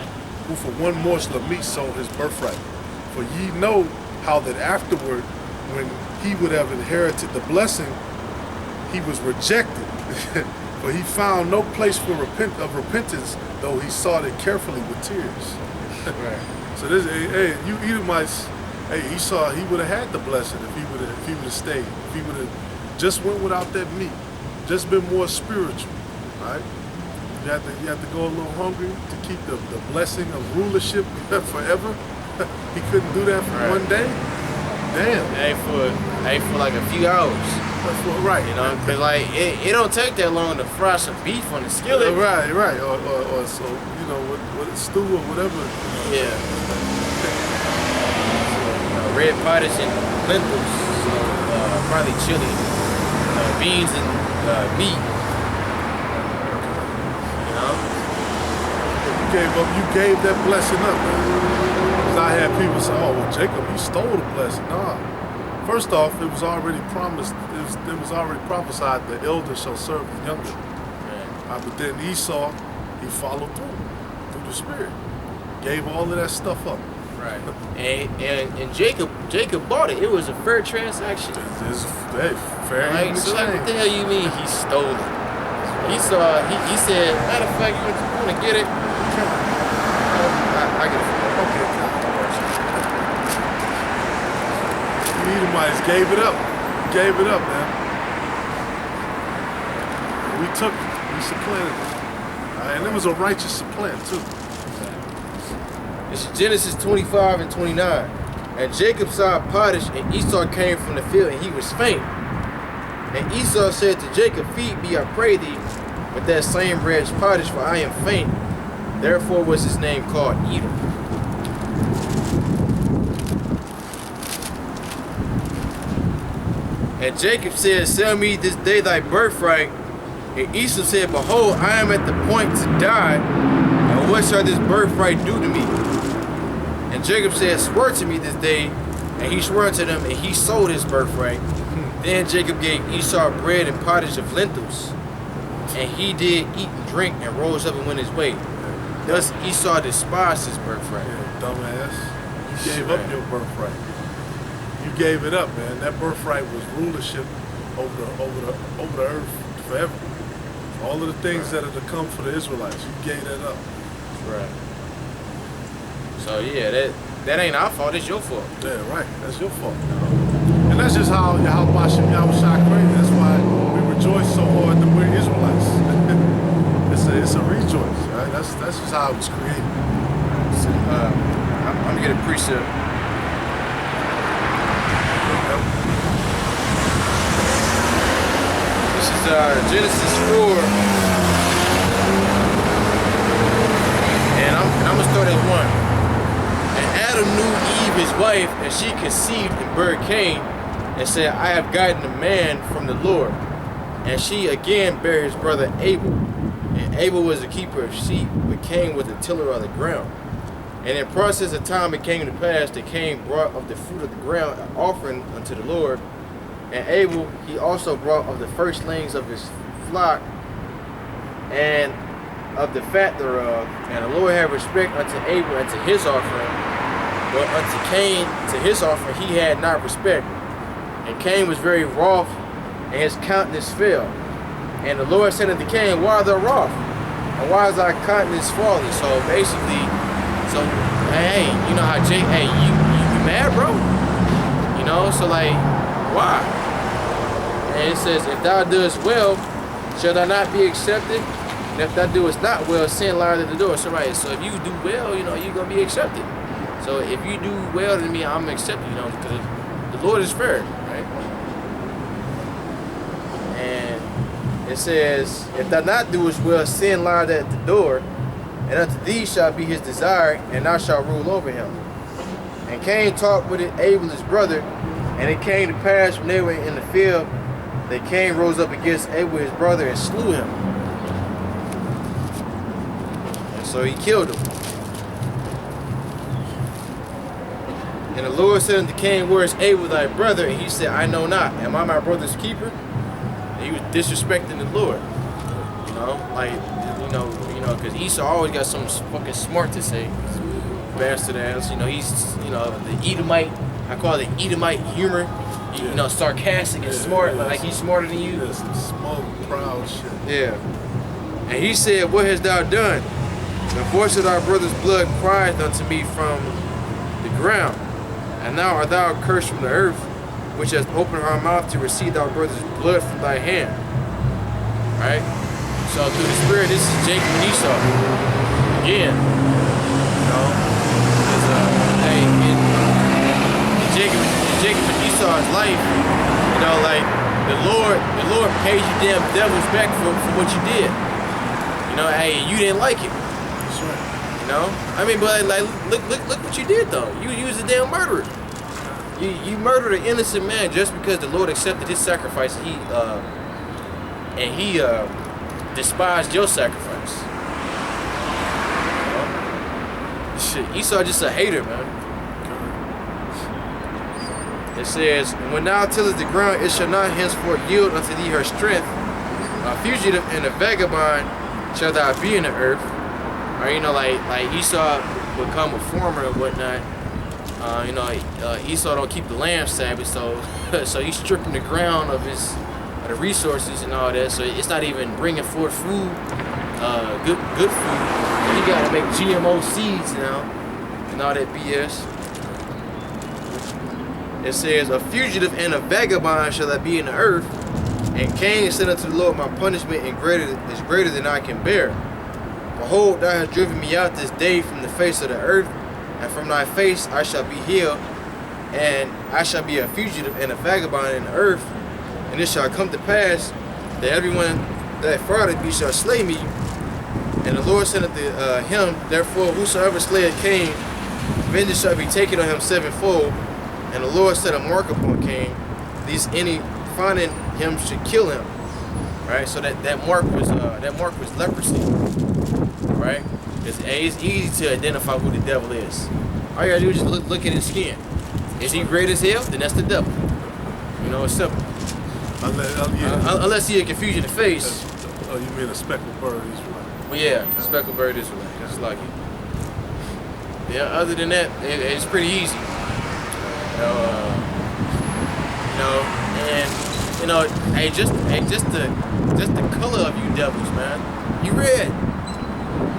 who for one morsel of meat sold his birthright. For ye know how that afterward, when he would have inherited the blessing, he was rejected. For he found no place for repentance, though he sought it carefully with tears. Right. So this, hey, you Edomites, hey, Esau, he would have had the blessing if he would have stayed. If he would have just went without that meat, just been more spiritual, right? You have to go a little hungry to keep the blessing of rulership forever. He couldn't do that for one day. Damn. Hey, for like a few hours. Right. You know, because like it don't take that long to fry some beef on the skillet. Right. Or so, you know, what stew or whatever. Yeah. So, red pottage and lentils. So probably chili, beans and meat. You know. You gave that blessing up, man. Because I had people say, "Oh, well, Jacob, you stole the blessing." Nah. First off, it was already promised. It was already prophesied the elder shall serve the younger. Right. But then Esau, he followed through the spirit, gave all of that stuff up. Right. And Jacob bought it. It was a fair transaction. It's fair. Like, so like, what the hell you mean he stole it? He said, matter of fact, you want to get it? I get it. Okay. The Edomites gave it up. Gave it up, man. We took it. We supplanted it. And it was a righteous supplant, too. This is Genesis 25 and 29. And Jacob saw pottage, and Esau came from the field, and he was faint. And Esau said to Jacob, feed me, I pray thee, with that same bread's pottage, for I am faint. Therefore was his name called Edom. And Jacob said, sell me this day thy birthright. And Esau said, behold, I am at the point to die, and what shall this birthright do to me? And Jacob said, swear to me this day And he swore unto them, and he sold his birthright. Then Jacob gave Esau bread and pottage of lentils, and he did eat and drink and rose up and went his way. Thus Esau despised his birthright. Yeah, dumbass. You gave up your birthright. You gave it up, man. That birthright was rulership over the earth forever. All of the things that are to come for the Israelites, you gave that up. Right. So yeah, that ain't our fault. It's your fault. Yeah, right. That's your fault. And that's just how Yahushua crazy. That's why we rejoice so hard that we're Israelites. it's a rejoice, right? That's just how it was created. So, I'm gonna get a precept. This is Genesis 4, and I'm gonna start at 1. And Adam knew Eve his wife, and she conceived and bare Cain, and said, I have gotten a man from the Lord. And she again bare his brother Abel. And Abel was a keeper of sheep, but Cain was a tiller of the ground. And in process of time it came to pass that Cain brought of the fruit of the ground an offering unto the Lord. And Abel he also brought of the firstlings of his flock and of the fat thereof. And the Lord had respect unto Abel and to his offering, but unto Cain to his offering he had not respect. And Cain was very wroth, and his countenance fell. And the Lord said unto Cain, why thou wroth? And why is thy countenance fallen? So basically, hey, you know how Jake, hey, you mad, bro? You know, so like, why? And it says, if thou doest well, shall thou not be accepted? And if thou doest not well, sin lies at the door. So right, so if you do well, you know, you're gonna be accepted. So if you do well to me, I'm accepted, you know, because the Lord is fair, right? And it says, if thou not doest well, sin lies at the door, and unto thee shall be his desire, and thou shalt rule over him. And Cain talked with Abel his brother, and it came to pass when they were in the field, that Cain rose up against Abel his brother and slew him. And so he killed him. And the Lord said unto Cain, where is Abel thy brother? And he said, I know not. Am I my brother's keeper? And he was disrespecting the Lord. You know, like, you know, because Esau always got something fucking smart to say. Bastard ass. You know, he's, you know, the Edomite. I call it Edomite humor. You know, sarcastic and smart. Like he's smarter than you. Yeah, some smug, proud shit. Yeah. And he said, what hast thou done? The voice of thy brother's blood crieth unto me from the ground. And now art thou cursed from the earth, which has opened her mouth to receive thy brother's blood from thy hand. Right? So through the Spirit, this is Jacob and Esau. Again. You know? Hey, in Jacob and Esau's life, you know, like the Lord pays you damn devil's back for what you did. You know, hey, you didn't like it. That's right. You know? I mean, but like look what you did though. You was a damn murderer. You murdered an innocent man just because the Lord accepted his sacrifice. He despised your sacrifice. You know? Shit, Esau just a hater, man. It says, when thou tillest the ground, it shall not henceforth yield unto thee her strength. A fugitive and a vagabond shall thou be in the earth. Or, you know, like Esau become a farmer and whatnot. You know, Esau don't keep the land Sabbath, so he's stripping the ground of the resources and all that. So it's not even bringing forth food, good food. So you gotta make GMO seeds now and all that BS. It says, a fugitive and a vagabond shall I be in the earth. And Cain said unto the Lord, my punishment is greater than I can bear. Behold, thou hast driven me out this day from the face of the earth, and from thy face I shall be healed, and I shall be a fugitive and a vagabond in the earth. And it shall come to pass that everyone that fathers me shall slay me. And the Lord said unto him, therefore, whosoever slayeth Cain, vengeance shall be taken on him sevenfold. And the Lord set a mark upon Cain, lest any finding him should kill him. Right? So that mark was leprosy. Right? It's easy to identify who the devil is. All you gotta do is just look at his skin. Is he red as hell? Then that's the devil. You know, it's simple. Unless he a confusion in the face. Oh, you mean a speckled bird Israelite? Well, yeah, speckled bird Israelite. Just like it. Yeah. Other than that, it's pretty easy. Hey, just the color of you devils, man. You red.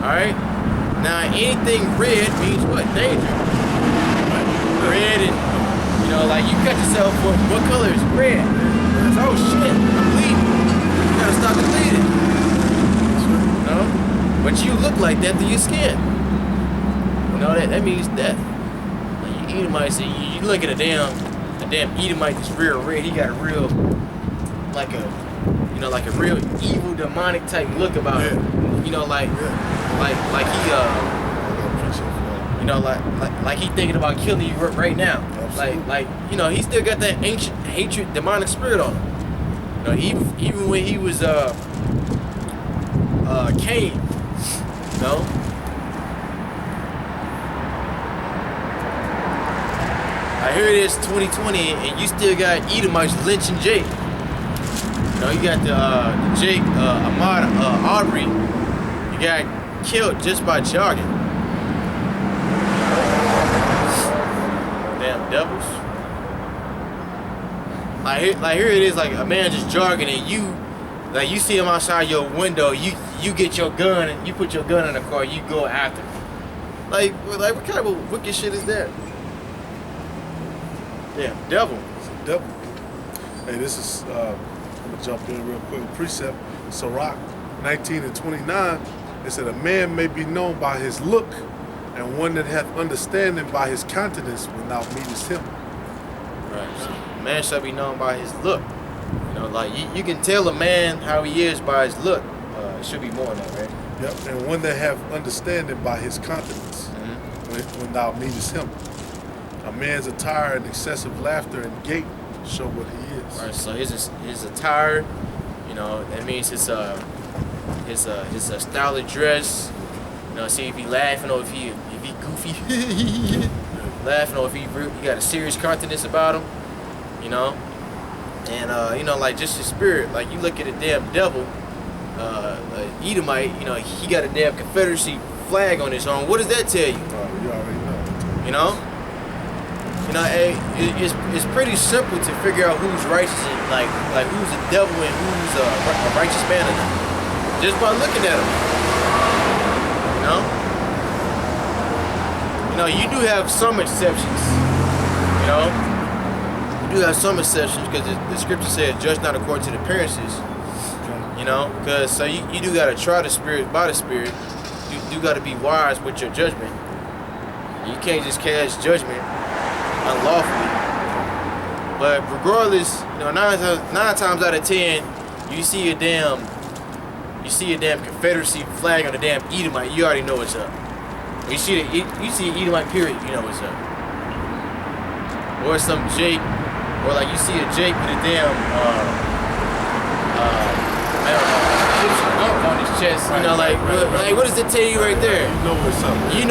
All right. Now anything red means what? Danger. Red and like you cut yourself. What color is red? Oh shit, I'm bleeding. You gotta stop the bleeding. But you look like that through your skin. That means death. Like you Edomites, you look at a damn Edomite that's real red. He got a real like a real evil demonic type look about him. Like he thinking about killing you right now. Absolutely. He still got that ancient hatred demonic spirit on him. Even when he was Cain, Here it is 2020 and you still got Edomites lynching Jake. You got the Jake Ahmad Aubrey. You got killed just by jogging. Damn devils. Like here it is, like a man just jogging and you see him outside your window, you get your gun and you put your gun in the car, you go after him. Like what kind of wicked shit is that? Yeah, devil. It's a devil. Hey, this is I'm gonna jump in real quick. Precept, Sirach 19 and 29. It said, a man may be known by his look, and one that hath understanding by his countenance when thou meetest him. Right. So, man shall be known by his look. You can tell a man how he is by his look. It should be more than that, right? Yep. And one that have understanding by his countenance when thou meetest him. A man's attire and excessive laughter and gait show what he is. Right. So his attire, that means his style of dress. See if he laughing or if he goofy, laughing or if he got a serious countenance about him. And just his spirit. Like you look at a damn devil, Edomite. He got a damn Confederacy flag on his arm. What does that tell you? You already know. It's pretty simple to figure out who's righteous and like who's a devil and who's a righteous man or not. Just by looking at him. You do have some exceptions. You do have some exceptions because the scripture says, "Judge not according to the appearances." Because so you do gotta try the spirit by the spirit. You do gotta be wise with your judgment. You can't just cast judgment unlawfully. But regardless, nine times out of 10, you see a damn Confederacy flag on a damn Edomite, you already know what's up. You see an Edomite period, you know what's up. Or some Jake, or like you see a Jake with a damn on his chest, what does it tell you right there? You know what's up. You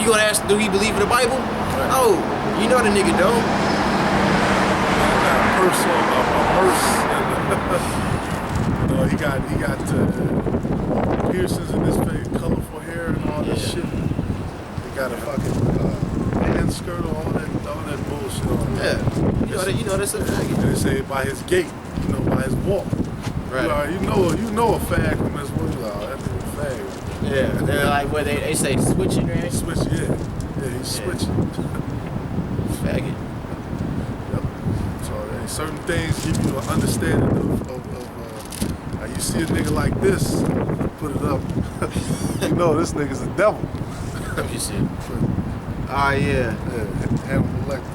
gonna ask, do he believe in the Bible? Right. Oh, the nigga don't. He got piercings in his face, colorful hair, and all this shit. He got a fucking band skirt, all that bullshit on. Yeah, that's a fag. And they say by his gait, by his walk. Right. You know a fag from his walk. That nigga fag. Yeah, they're like where they say switching, right? Switching, yeah, he's switching. Faggot. Yep. So certain things give you an understanding of you see a nigga like this, put it up. This nigga's a devil. Let me see. Yeah. Hannibal Lecter.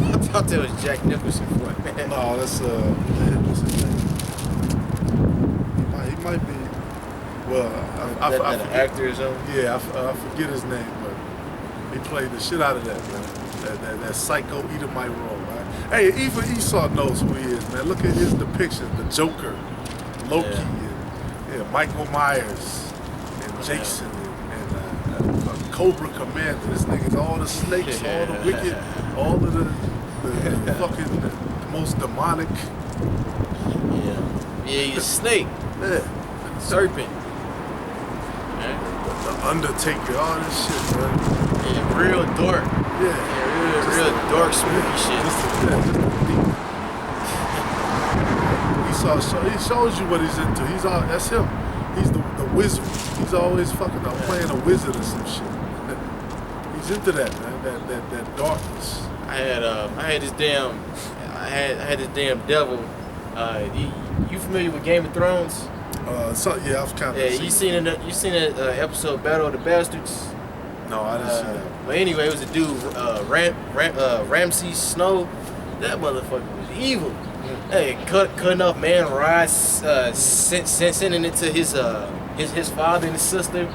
I thought that was Jack Nicholson for it, man. No, that's what's his name? He might be. Well, I forget. An actor or something? Yeah, I forget his name, but he played the shit out of that, man. That psycho Edomite role, right? Hey, even Esau knows who he is, man. Look at his depiction: the Joker, Loki, and Michael Myers, and Jason, and Cobra Commander. This nigga's all the snakes, all the wicked, all of the fucking the most demonic. Yeah, he's a snake. Yeah. Serpent. The Undertaker, all this shit, man. Yeah, real dark. Real dark, spooky shit. He shows you what he's into. That's him. He's the wizard. He's always fucking playing a wizard or some shit. He's into that, man. That darkness. I had this damn devil. You familiar with Game of Thrones? Yeah, I've kind of. Yeah, you seen that episode Battle of the Bastards? No, I didn't see that. But anyway, it was a dude, Ramsay Snow. That motherfucker was evil. Hey, cutting up man rides, sending it to his father and his sister.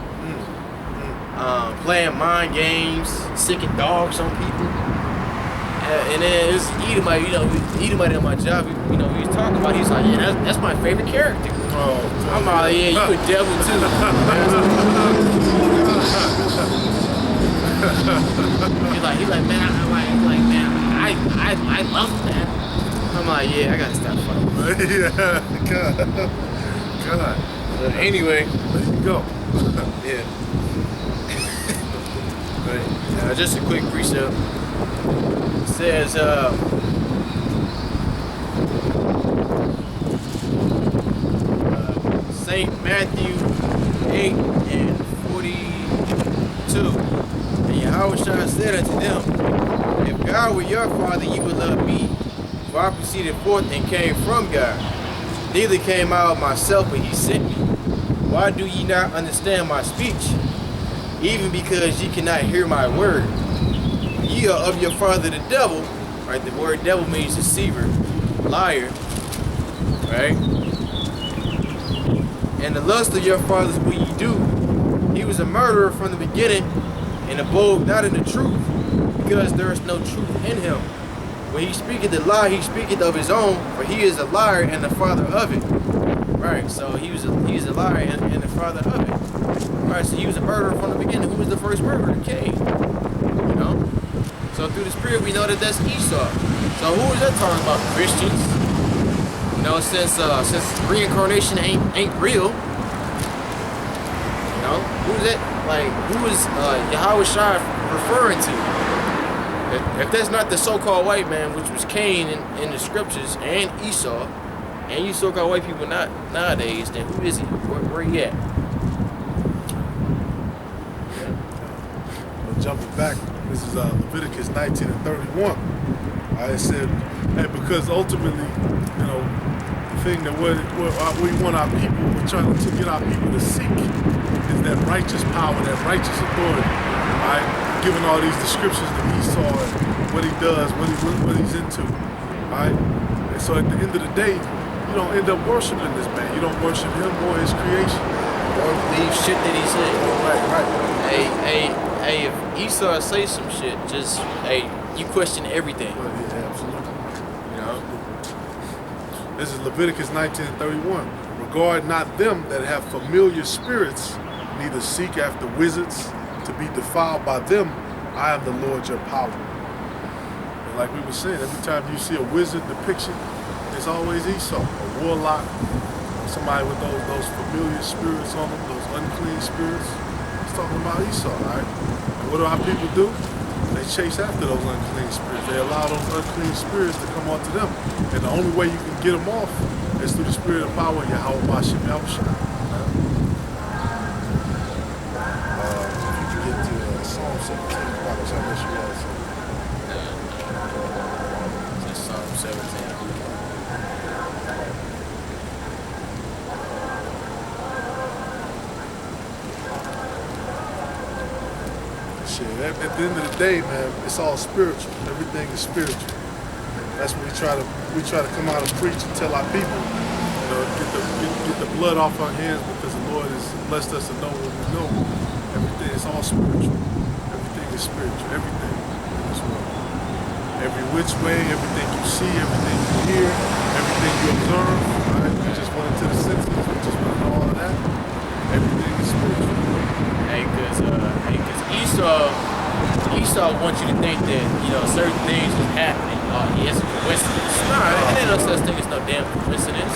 Playing mind games, sicking dogs on people. And then it was Edomite, Edomite at my job, he was talking about, he's like, yeah, that's my favorite character. Oh, I'm like, yeah, you a devil too. He's like, man, I love him, man. I'm like, yeah, I gotta stop fucking. Yeah, God. Anyway, there you go. Yeah. But just a quick precept. It says, St. Matthew 8:42. And Yahweh said unto them, if God were your father, you would love me. For I proceeded forth and came from God. Neither came I of myself, but he sent me. Why do ye not understand my speech? Even because ye cannot hear my word. Ye are of your father the devil. Right? The word devil means deceiver, liar. Right? And the lust of your fathers will ye do. He was a murderer from the beginning, and abode not in the truth, because there is no truth in him. When he speaketh the lie, he speaketh of his own, for he is a liar and the father of it. Right, so he's a liar and the father of it. Right, so he was a murderer from the beginning. Who was the first murderer? Cain. So through the spirit, we know that that's Esau. So who is that talking about? Christians. Since reincarnation ain't real. Who's that? Like, who is Yahweh Shai referring to? If that's not the so-called white man, which was Cain in the scriptures, and Esau, and you so-called white people not nowadays, then who is he? Where he at? Well, jumping back, this is Leviticus 19:31. I said, hey, because ultimately, the thing that we want our people, we're trying to get our people to seek, is that righteous power, that righteous authority. Right? Giving all these descriptions of Esau and what he does, what he's into. Right? And so at the end of the day, you don't end up worshiping this man. You don't worship him or his creation. Or believe shit that he said. Right. Hey, if Esau say some shit, just, you question everything. Well, yeah, absolutely. This is Leviticus 19:31. Regard not them that have familiar spirits, neither seek after wizards to be defiled by them. I am the Lord your power. And like we were saying, every time you see a wizard depiction, it's always Esau, a warlock, somebody with those familiar spirits on them, those unclean spirits. It's talking about Esau, right? And what do our people do? They chase after those unclean spirits. They allow those unclean spirits to come onto them. And the only way you can get them off is through the spirit of power, Yahweh Bashem Yahushua. If you can get to Psalm 17, Bible says that you also. That's Psalm 17. Shit, at the end of the day, man, it's all spiritual. Everything is spiritual. That's what we try to come out and preach and tell our people. Get the blood off our hands, because the Lord has blessed us to know what we know. Everything is all spiritual. Everything is spiritual. Everything in this world. Every which way, everything you see, everything you hear, everything you observe. Right? We just went into the senses. We just went into all of that. Everything is spiritual. Cause Esau wants you to think that, certain things is happening. It's a coincidence. Nah, it ain't no such thing as no damn coincidence.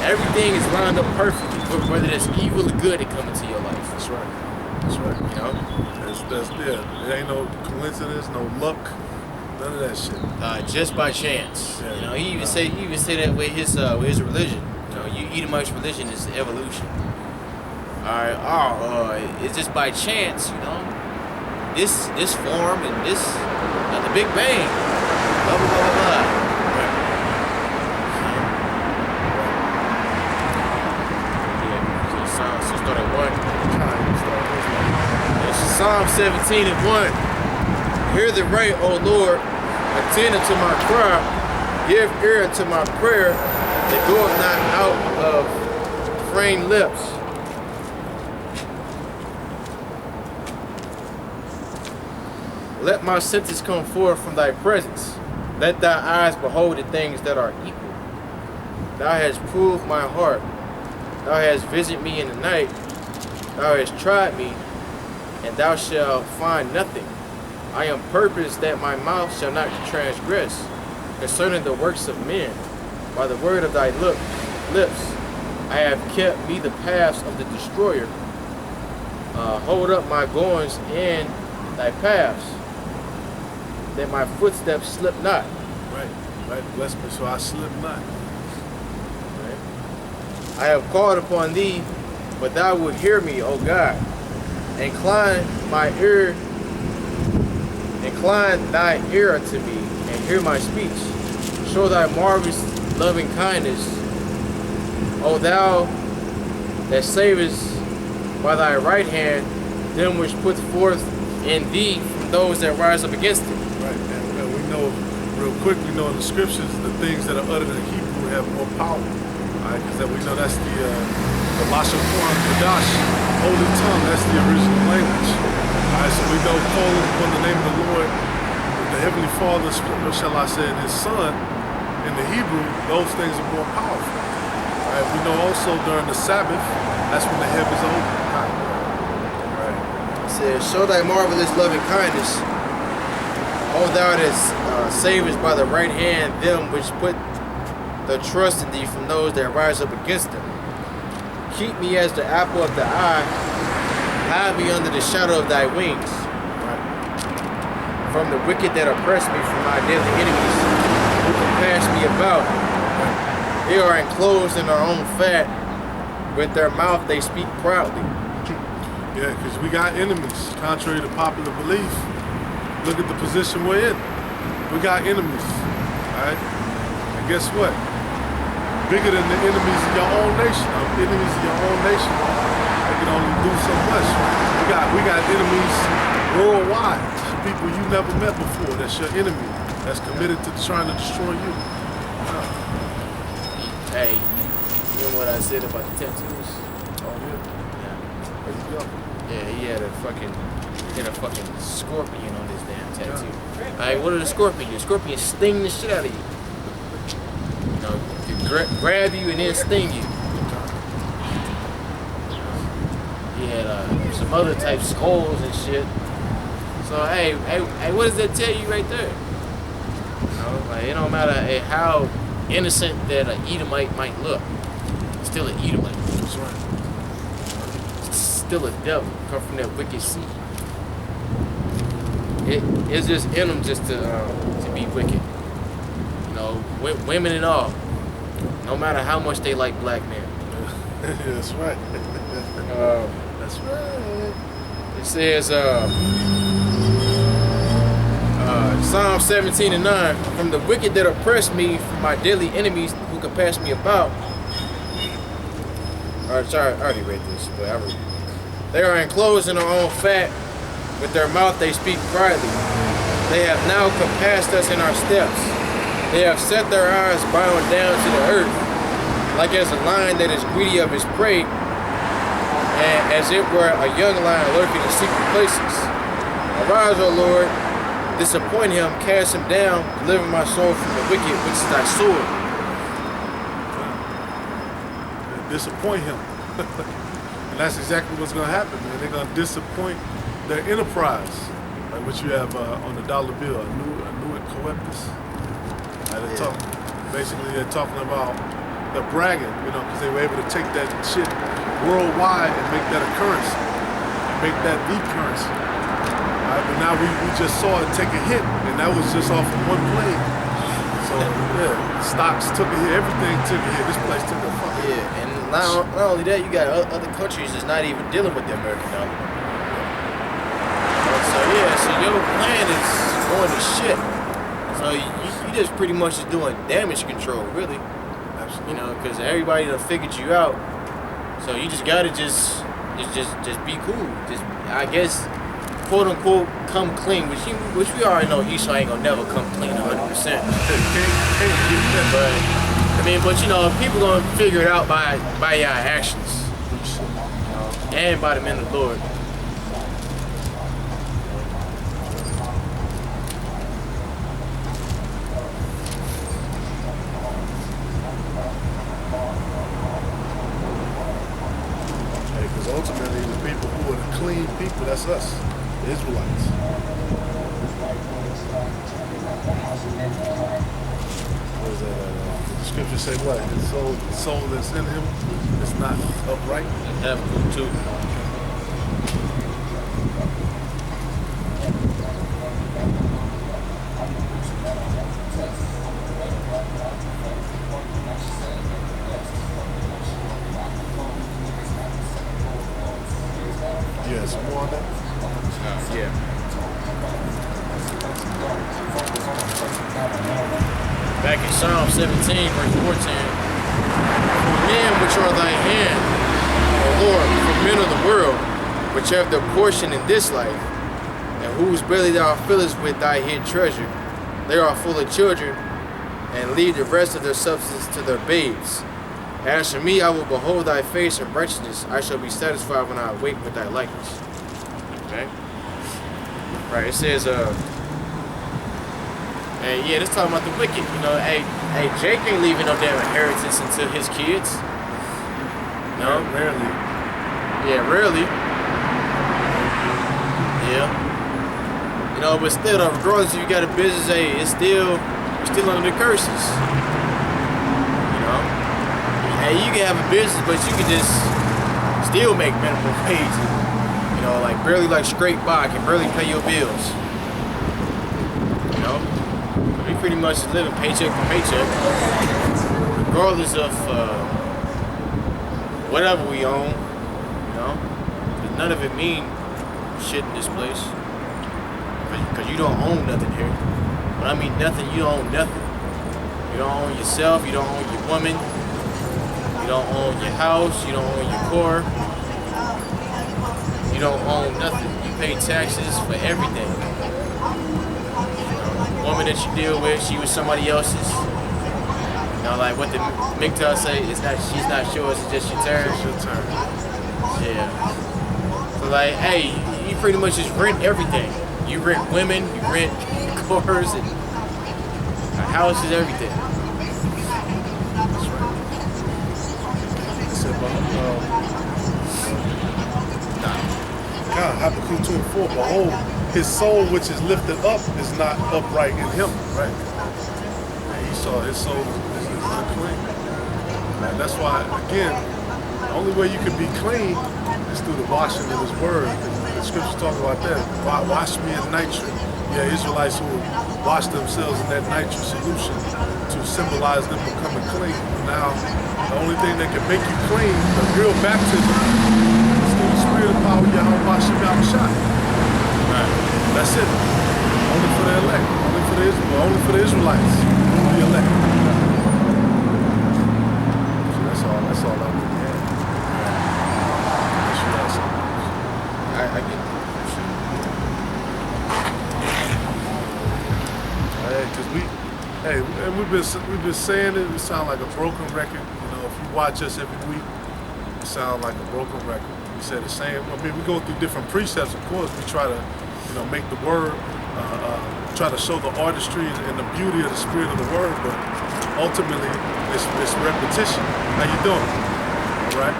Everything is lined up perfectly, whether it's evil or good that come into your life. That's right. That's right. It ain't no coincidence, no luck, none of that shit. Just by chance. Yeah. He even say that with his religion. Edomite's religion is evolution. It's just by chance, This formed and this the Big Bang. Blah blah blah blah blah. So start at 1. Psalm 17 and 1. Hear the right, O Lord, attend unto my cry, give ear unto my prayer, that goeth not out of framed lips. Let my sentence come forth from thy presence. Let thy eyes behold the things that are equal. Thou hast proved my heart. Thou hast visited me in the night. Thou hast tried me, and thou shalt find nothing. I am purposed that my mouth shall not transgress concerning the works of men. By the word of thy lips I have kept me the paths of the destroyer. Hold up my goings in thy paths, that my footsteps slip not. Right. Bless me so I slip not. Right. I have called upon thee, but thou wilt hear me, O God. Incline thy ear unto me, and hear my speech. Show thy marvelous loving kindness, O thou that savest by thy right hand them which put forth in thee from those that rise up against thee. Right, and we know real quick, we know in the scriptures the things that are uttered in Hebrew have more power. Alright, because we know that's the Lashon Kodash, holy tongue, that's the original language. Alright, so we know calling upon the name of the Lord, the Heavenly Father, what shall I say, and His Son, in the Hebrew, those things are more powerful. Alright, we know also during the Sabbath, that's when the heavens are open. Alright. It says, show thy marvelous loving kindness, O thou that savest by the right hand them which put the trust in thee from those that rise up against them. Keep me as the apple of the eye, hide me under the shadow of thy wings. From the wicked that oppress me, from my deadly enemies, who compass me about. They are enclosed in their own fat, with their mouth they speak proudly. Yeah, because we got enemies, contrary to popular belief. Look at the position we're in. We got enemies, all right? And guess what? Bigger than the enemies of your own nation. Enemies of your own nation, they can only do so much. We got enemies worldwide. People you never met before. That's your enemy. That's committed to trying to destroy you. Hey, you know what I said about the tattoos? Oh yeah. There you go. Yeah, he had a fucking scorpion on his damn tattoo. Alright, what did the scorpion do? The scorpion sting the shit out of you. Grab you and then sting you. He had some other type skulls and shit. So hey, what does that tell you right there? It don't matter how innocent that an Edomite might look. It's still an Edomite. That's right. It's still a devil. Come from that wicked seed. It's just in them just to be wicked. Women and all. No matter how much they like black men. That's right. That's right. It says, Psalm 17 and 9, from the wicked that oppress me, from my deadly enemies who compass me about. Sorry, I already read this, but I read it. They are enclosed in their own fat, with their mouth they speak proudly. They have now compassed us in our steps. They have set their eyes bound down to the earth, like as a lion that is greedy of his prey, and as it were a young lion lurking in secret places. Arise, O Lord, disappoint him, cast him down, deliver my soul from the wicked, which is thy sword. Disappoint him. And that's exactly what's going to happen, man. They're going to disappoint their enterprise. Like what you have on the dollar bill, a new coeptus. Basically, they're talking about the bragging, because they were able to take that shit worldwide and make that a currency, and make that the currency. But now we just saw it take a hit, and that was just off of one plane. So yeah, stocks took a hit, everything took a hit. This place took a fucking hit. Yeah, and not only that, you got other countries that's not even dealing with the American dollar. So your plan is going to shit. So you just pretty much is doing damage control, really. Absolutely. Because everybody done figured you out. So you just gotta just be cool. Just, I guess, quote unquote, come clean, which we already know Esau ain't gonna never come clean 100%. But people gonna figure it out by your actions, and by the men of the Lord. Because ultimately, the people who are the clean people, that's us, the Israelites. What is that? The scripture say what? The soul that's in him is not upright. Habakkuk 2. Yeah, some more on that? Yeah. Back in Psalm 17, verse 14. For men which are thy hand, O Lord, for men of the world, which have their portion in this life, and whose belly thou fillest with thy hid treasure, they are full of children, and leave the rest of their substance to their babes. As for me, I will behold thy face in righteousness. I shall be satisfied when I awake with thy likeness. Okay? Right, it says, this talking about the wicked. Jake ain't leaving no damn inheritance unto his kids. No? Rarely. Yeah, rarely. Yeah. But still, regardless if you got a business, it's still under the curses. You can have a business, but you can just still make minimum wage. Barely scrape by, can barely pay your bills. We pretty much just living paycheck to paycheck, regardless of whatever we own. Because none of it mean shit in this place. Because you don't own nothing here. When I mean nothing, you don't own nothing. You don't own yourself. You don't own your woman. You don't own your house, you don't own your car, you don't own nothing. You pay taxes for everything. The woman that you deal with, she was somebody else's. Like what the Mikta say, she's not yours, it's just your turn. It's your turn. Yeah. So you pretty much just rent everything. You rent women, you rent cars, and houses, everything. Habakkuk 2 and 4, behold, his soul which is lifted up is not upright in him, right? And Esau, his soul is unclean. And that's why, again, the only way you can be clean is through the washing of his word. The scriptures talk about that. Wash me in nitrate. Yeah, Israelites who wash themselves in that nitrate solution to symbolize them becoming clean. Now, the only thing that can make you clean, the real baptism, the power of Yahweh Shem Shot. Right. That's it. Only for the elect. Only for the Israelites. Only the elect. So that's all I really have. I get and we've been saying it. We sound like a broken record. If you watch us every week, we sound like a broken record. We say the same. We go through different precepts, of course. We try to, make the word, try to show the artistry and the beauty of the spirit of the word. But ultimately, it's repetition. How you doing? All right.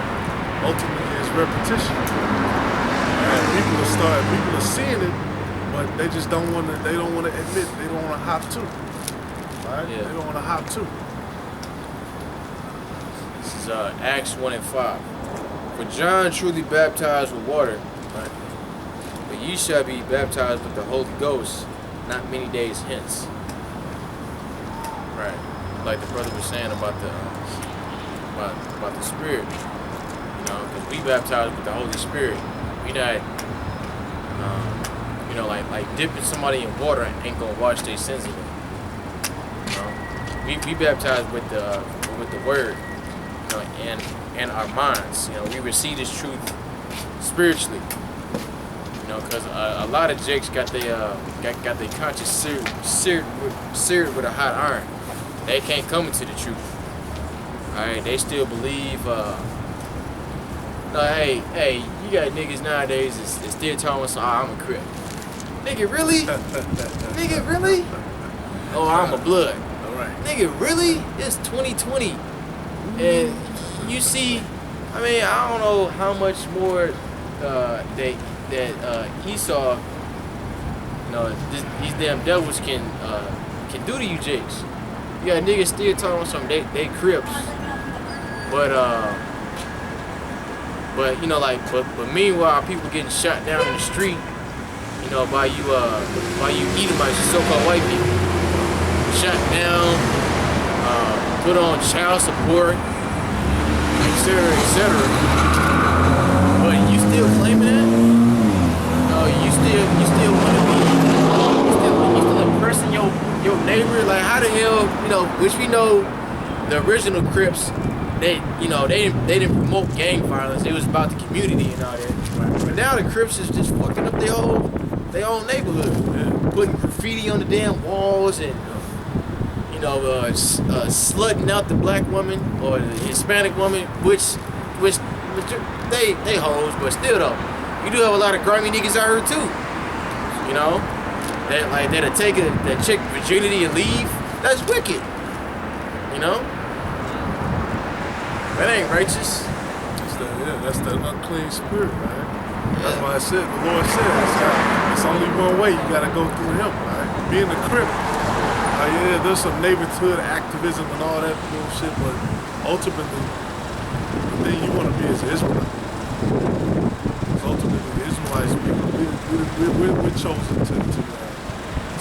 ultimately it's repetition. And people are seeing it, but they just don't want to. They don't want to admit. They don't want to hop to. Right? Yeah. They don't want to hop to. This is Acts 1:5. For John truly baptized with water, Right. but ye shall be baptized with the Holy Ghost not many days hence. Right. Like the brother was saying about the Spirit. You know, because we baptized with the Holy Spirit. We not, you know, like dipping somebody in water ain't gonna wash their sins away. You know, we baptized with the Word, you know, and our minds. You know, we receive this truth spiritually. You know, because a lot of jakes got their conscience seared with a hot iron. They can't come into the truth. All right, they still believe. No, hey, you got niggas nowadays is still telling us, I'm a Crip. Nigga, really? Nigga, really? Oh, I'm a Blood. All right. Nigga, really? It's 2020, and you see, I mean, I don't know how much more that Esau, you know, these damn devils can do to you, jakes. You got niggas still talking something. They Crips, but you know, like, but meanwhile, people getting shot down in the street, you know, by you Edomites, so-called white people, shot down, put on child support, etc., etc. But you still claiming that? No, you still want to be, you still impressing your neighbor. Like, how the hell, you know? Which we know, the original Crips. They didn't promote gang violence. It was about the community and all that. But now the Crips is just fucking up their own neighborhood, putting graffiti on the damn walls and you know, slutting out the black woman or the Hispanic woman, which they hoes, but still though, you do have a lot of grimy niggas out here too. You know, that'll take that chick virginity and leave. That's wicked. You know. That ain't righteous. That's the unclean spirit, man. That's why I said, the Lord said, it's only one way. You gotta go through Him, right? Being a Crip, yeah, there's some neighborhood activism and all that bullshit, but ultimately, the thing you want to be is an Israelite. Because ultimately, the Israelites, we're chosen to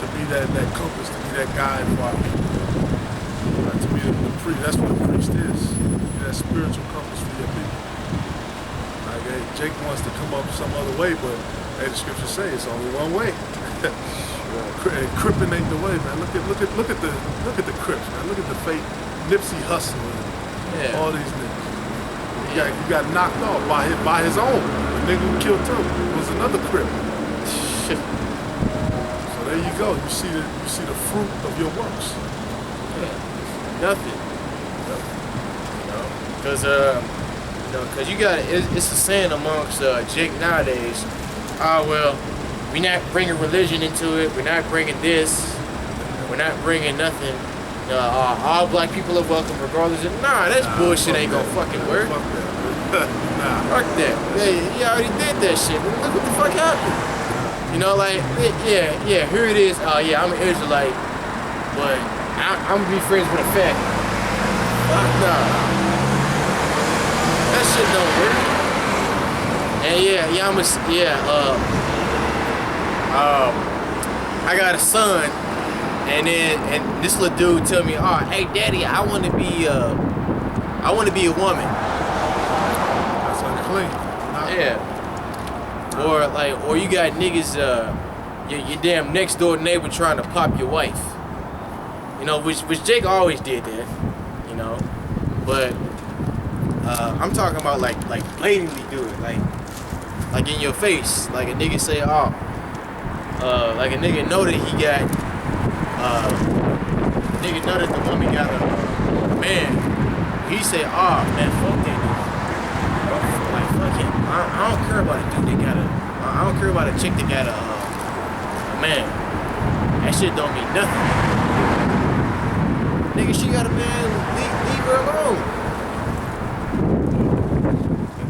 be that compass, to be that guide for our people. Right? To be the priest. That's what a priest is. That spiritual compass for your people. Like, hey, Jake wants to come up some other way, but hey, the scriptures say it's only one way. Cripping ain't the way, man. Look at the Crips, man. Look at the fake Nipsey Hussle and all these niggas. You got knocked off by his own. The nigga who killed him was another Crip. So there you go. You see the fruit of your works. Yeah. Nothing. Cause you got it's a saying amongst Jake nowadays. Well, we're not bringing religion into it. We're not bringing this. We're not bringing nothing. All black people are welcome regardless of. Nah, that's bullshit. Ain't gonna fucking work. Fuck that. Fuck that. He already did that shit. Look what the fuck happened. You know, like yeah. Here it is. Yeah, I'm an Israelite, but I'm gonna be friends with a fat. Fuck nah. That shit don't work. And I got a son, and this little dude tell me, hey daddy, I want to be a woman. That's unclean. Yeah. Or you got niggas, your damn next door neighbor trying to pop your wife. You know, which Jake always did that. You know, but. I'm talking about like blatantly do it, like in your face, like a nigga say, like a nigga know that he got, nigga know that the woman got a man. He say, man, fuck that nigga. Like fuck him. I don't care about a dude that got I don't care about a chick that got a man. That shit don't mean nothing. Nigga, she got a man. Leave her alone.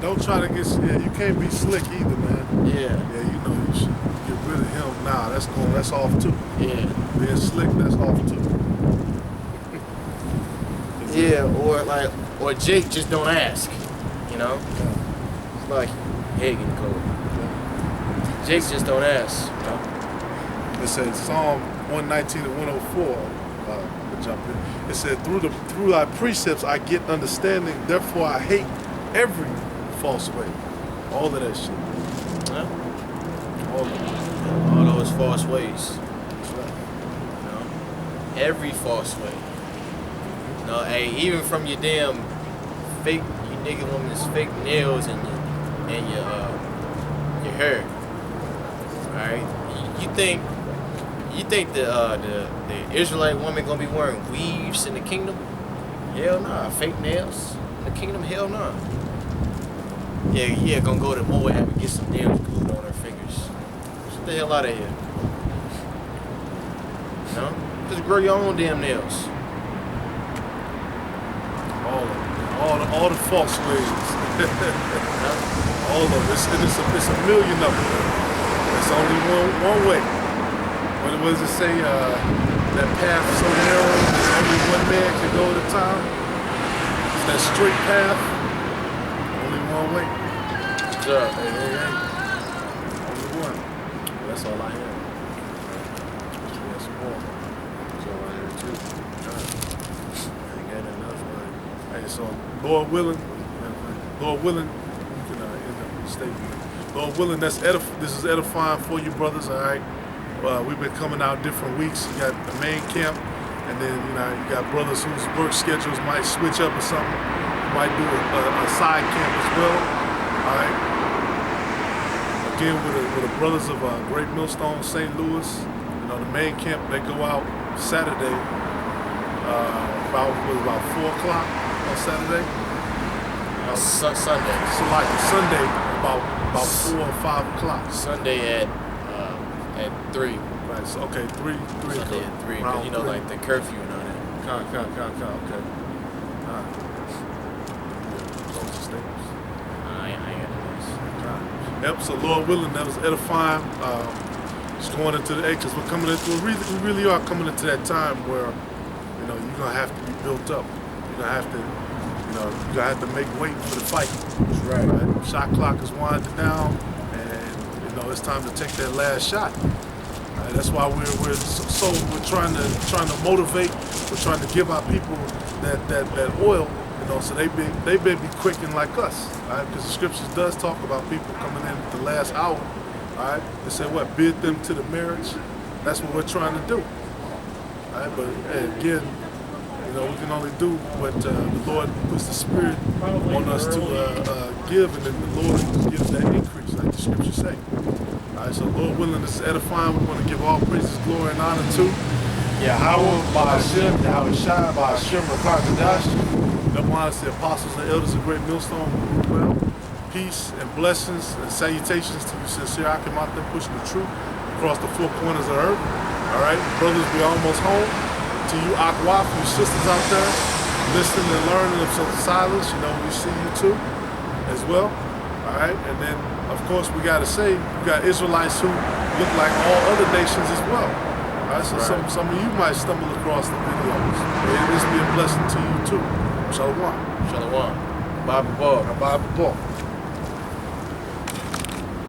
don't try to get. Yeah, you can't be slick either, man. Yeah. Yeah, you know you should get rid of him. Nah, that's off too. Yeah. Being slick, that's off too. Yeah, or Jake just don't ask. You know? Yeah. It's like Hagen code. Jake just don't ask. You know? It said Psalm 119 and 104. To jump in. It said, through thy precepts I get understanding, therefore I hate every false way. All of that shit. Yeah. All of it. All those false ways. That's right. You know? Every false way. You know, hey, even from your damn fake, you nigga woman's fake nails and your hair. Alright? You think the Israelite woman gonna be wearing weaves in the kingdom? Hell nah. Fake nails in the kingdom? Hell nah. Yeah, gonna go to Moab and get some nails glued on her fingers. Get the hell out of here. You know? Just grow your own damn nails. All the false ways. All of it. It's a million of them. It's only one way. What does it say? That path so narrow that only one man can go at a time. It's that straight path. Only one way. Sure. Hey. Only one. That's all I have. That's more. That's all I have too. I ain't got nothing else, man. Hey, so Lord willing, you can end up the statement. Lord willing, this is edifying for you, brothers. All right. We've been coming out different weeks. You got the main camp, and then you got brothers whose work schedules might switch up or something. You might do a side camp as well. All right. Again, with the brothers of Great Millstone, St. Louis. The main camp, they go out Saturday about 4 o'clock on Saturday. Sunday. So like Sunday about 4 or 5 o'clock. Sunday at 3. Right. So okay, 3 Sunday o'clock. at 3, Around because 3. like the curfew and all that. Okay. All right. Those are statements. I ain't got no Yep. So Lord willing, that was edifying. Just going into the acres. We're coming into. We really are coming into that time where you're gonna have to be built up. You're gonna have to. You're gonna have to make weight for the fight. That's right. Shot clock is winding down, and it's time to take that last shot. That's why we're trying to motivate. We're trying to give our people that oil, so they be quickened like us. Because the scriptures does talk about people coming in at the last hour. All right, they say what? Bid them to the marriage. That's what we're trying to do. All right, but again, we can only do what the Lord puts the Spirit on us to give, and then the Lord gives that increase, like the scriptures say. All right, so Lord willing, this is edifying. We want to give all praises, glory, and honor to Yahweh, by Hashem, Yahweh Shai, by Hashem, Rakakadash. Double honor to the apostles and elders of Great Millstone who rule well. Peace and blessings and salutations to you, sincere Akim out there pushing the truth across the 4 corners of the earth. All right, brothers, we almost home. To you, Akwaf, you sisters out there, listening and learning of some silence, we see you too, as well. All right, and then, of course, we got to say, you got Israelites who look like all other nations as well. All right, so right. some of you might stumble across the videos. May this be a blessing to you too. Shalom. Shalom. Bible Ball. Bible Ball.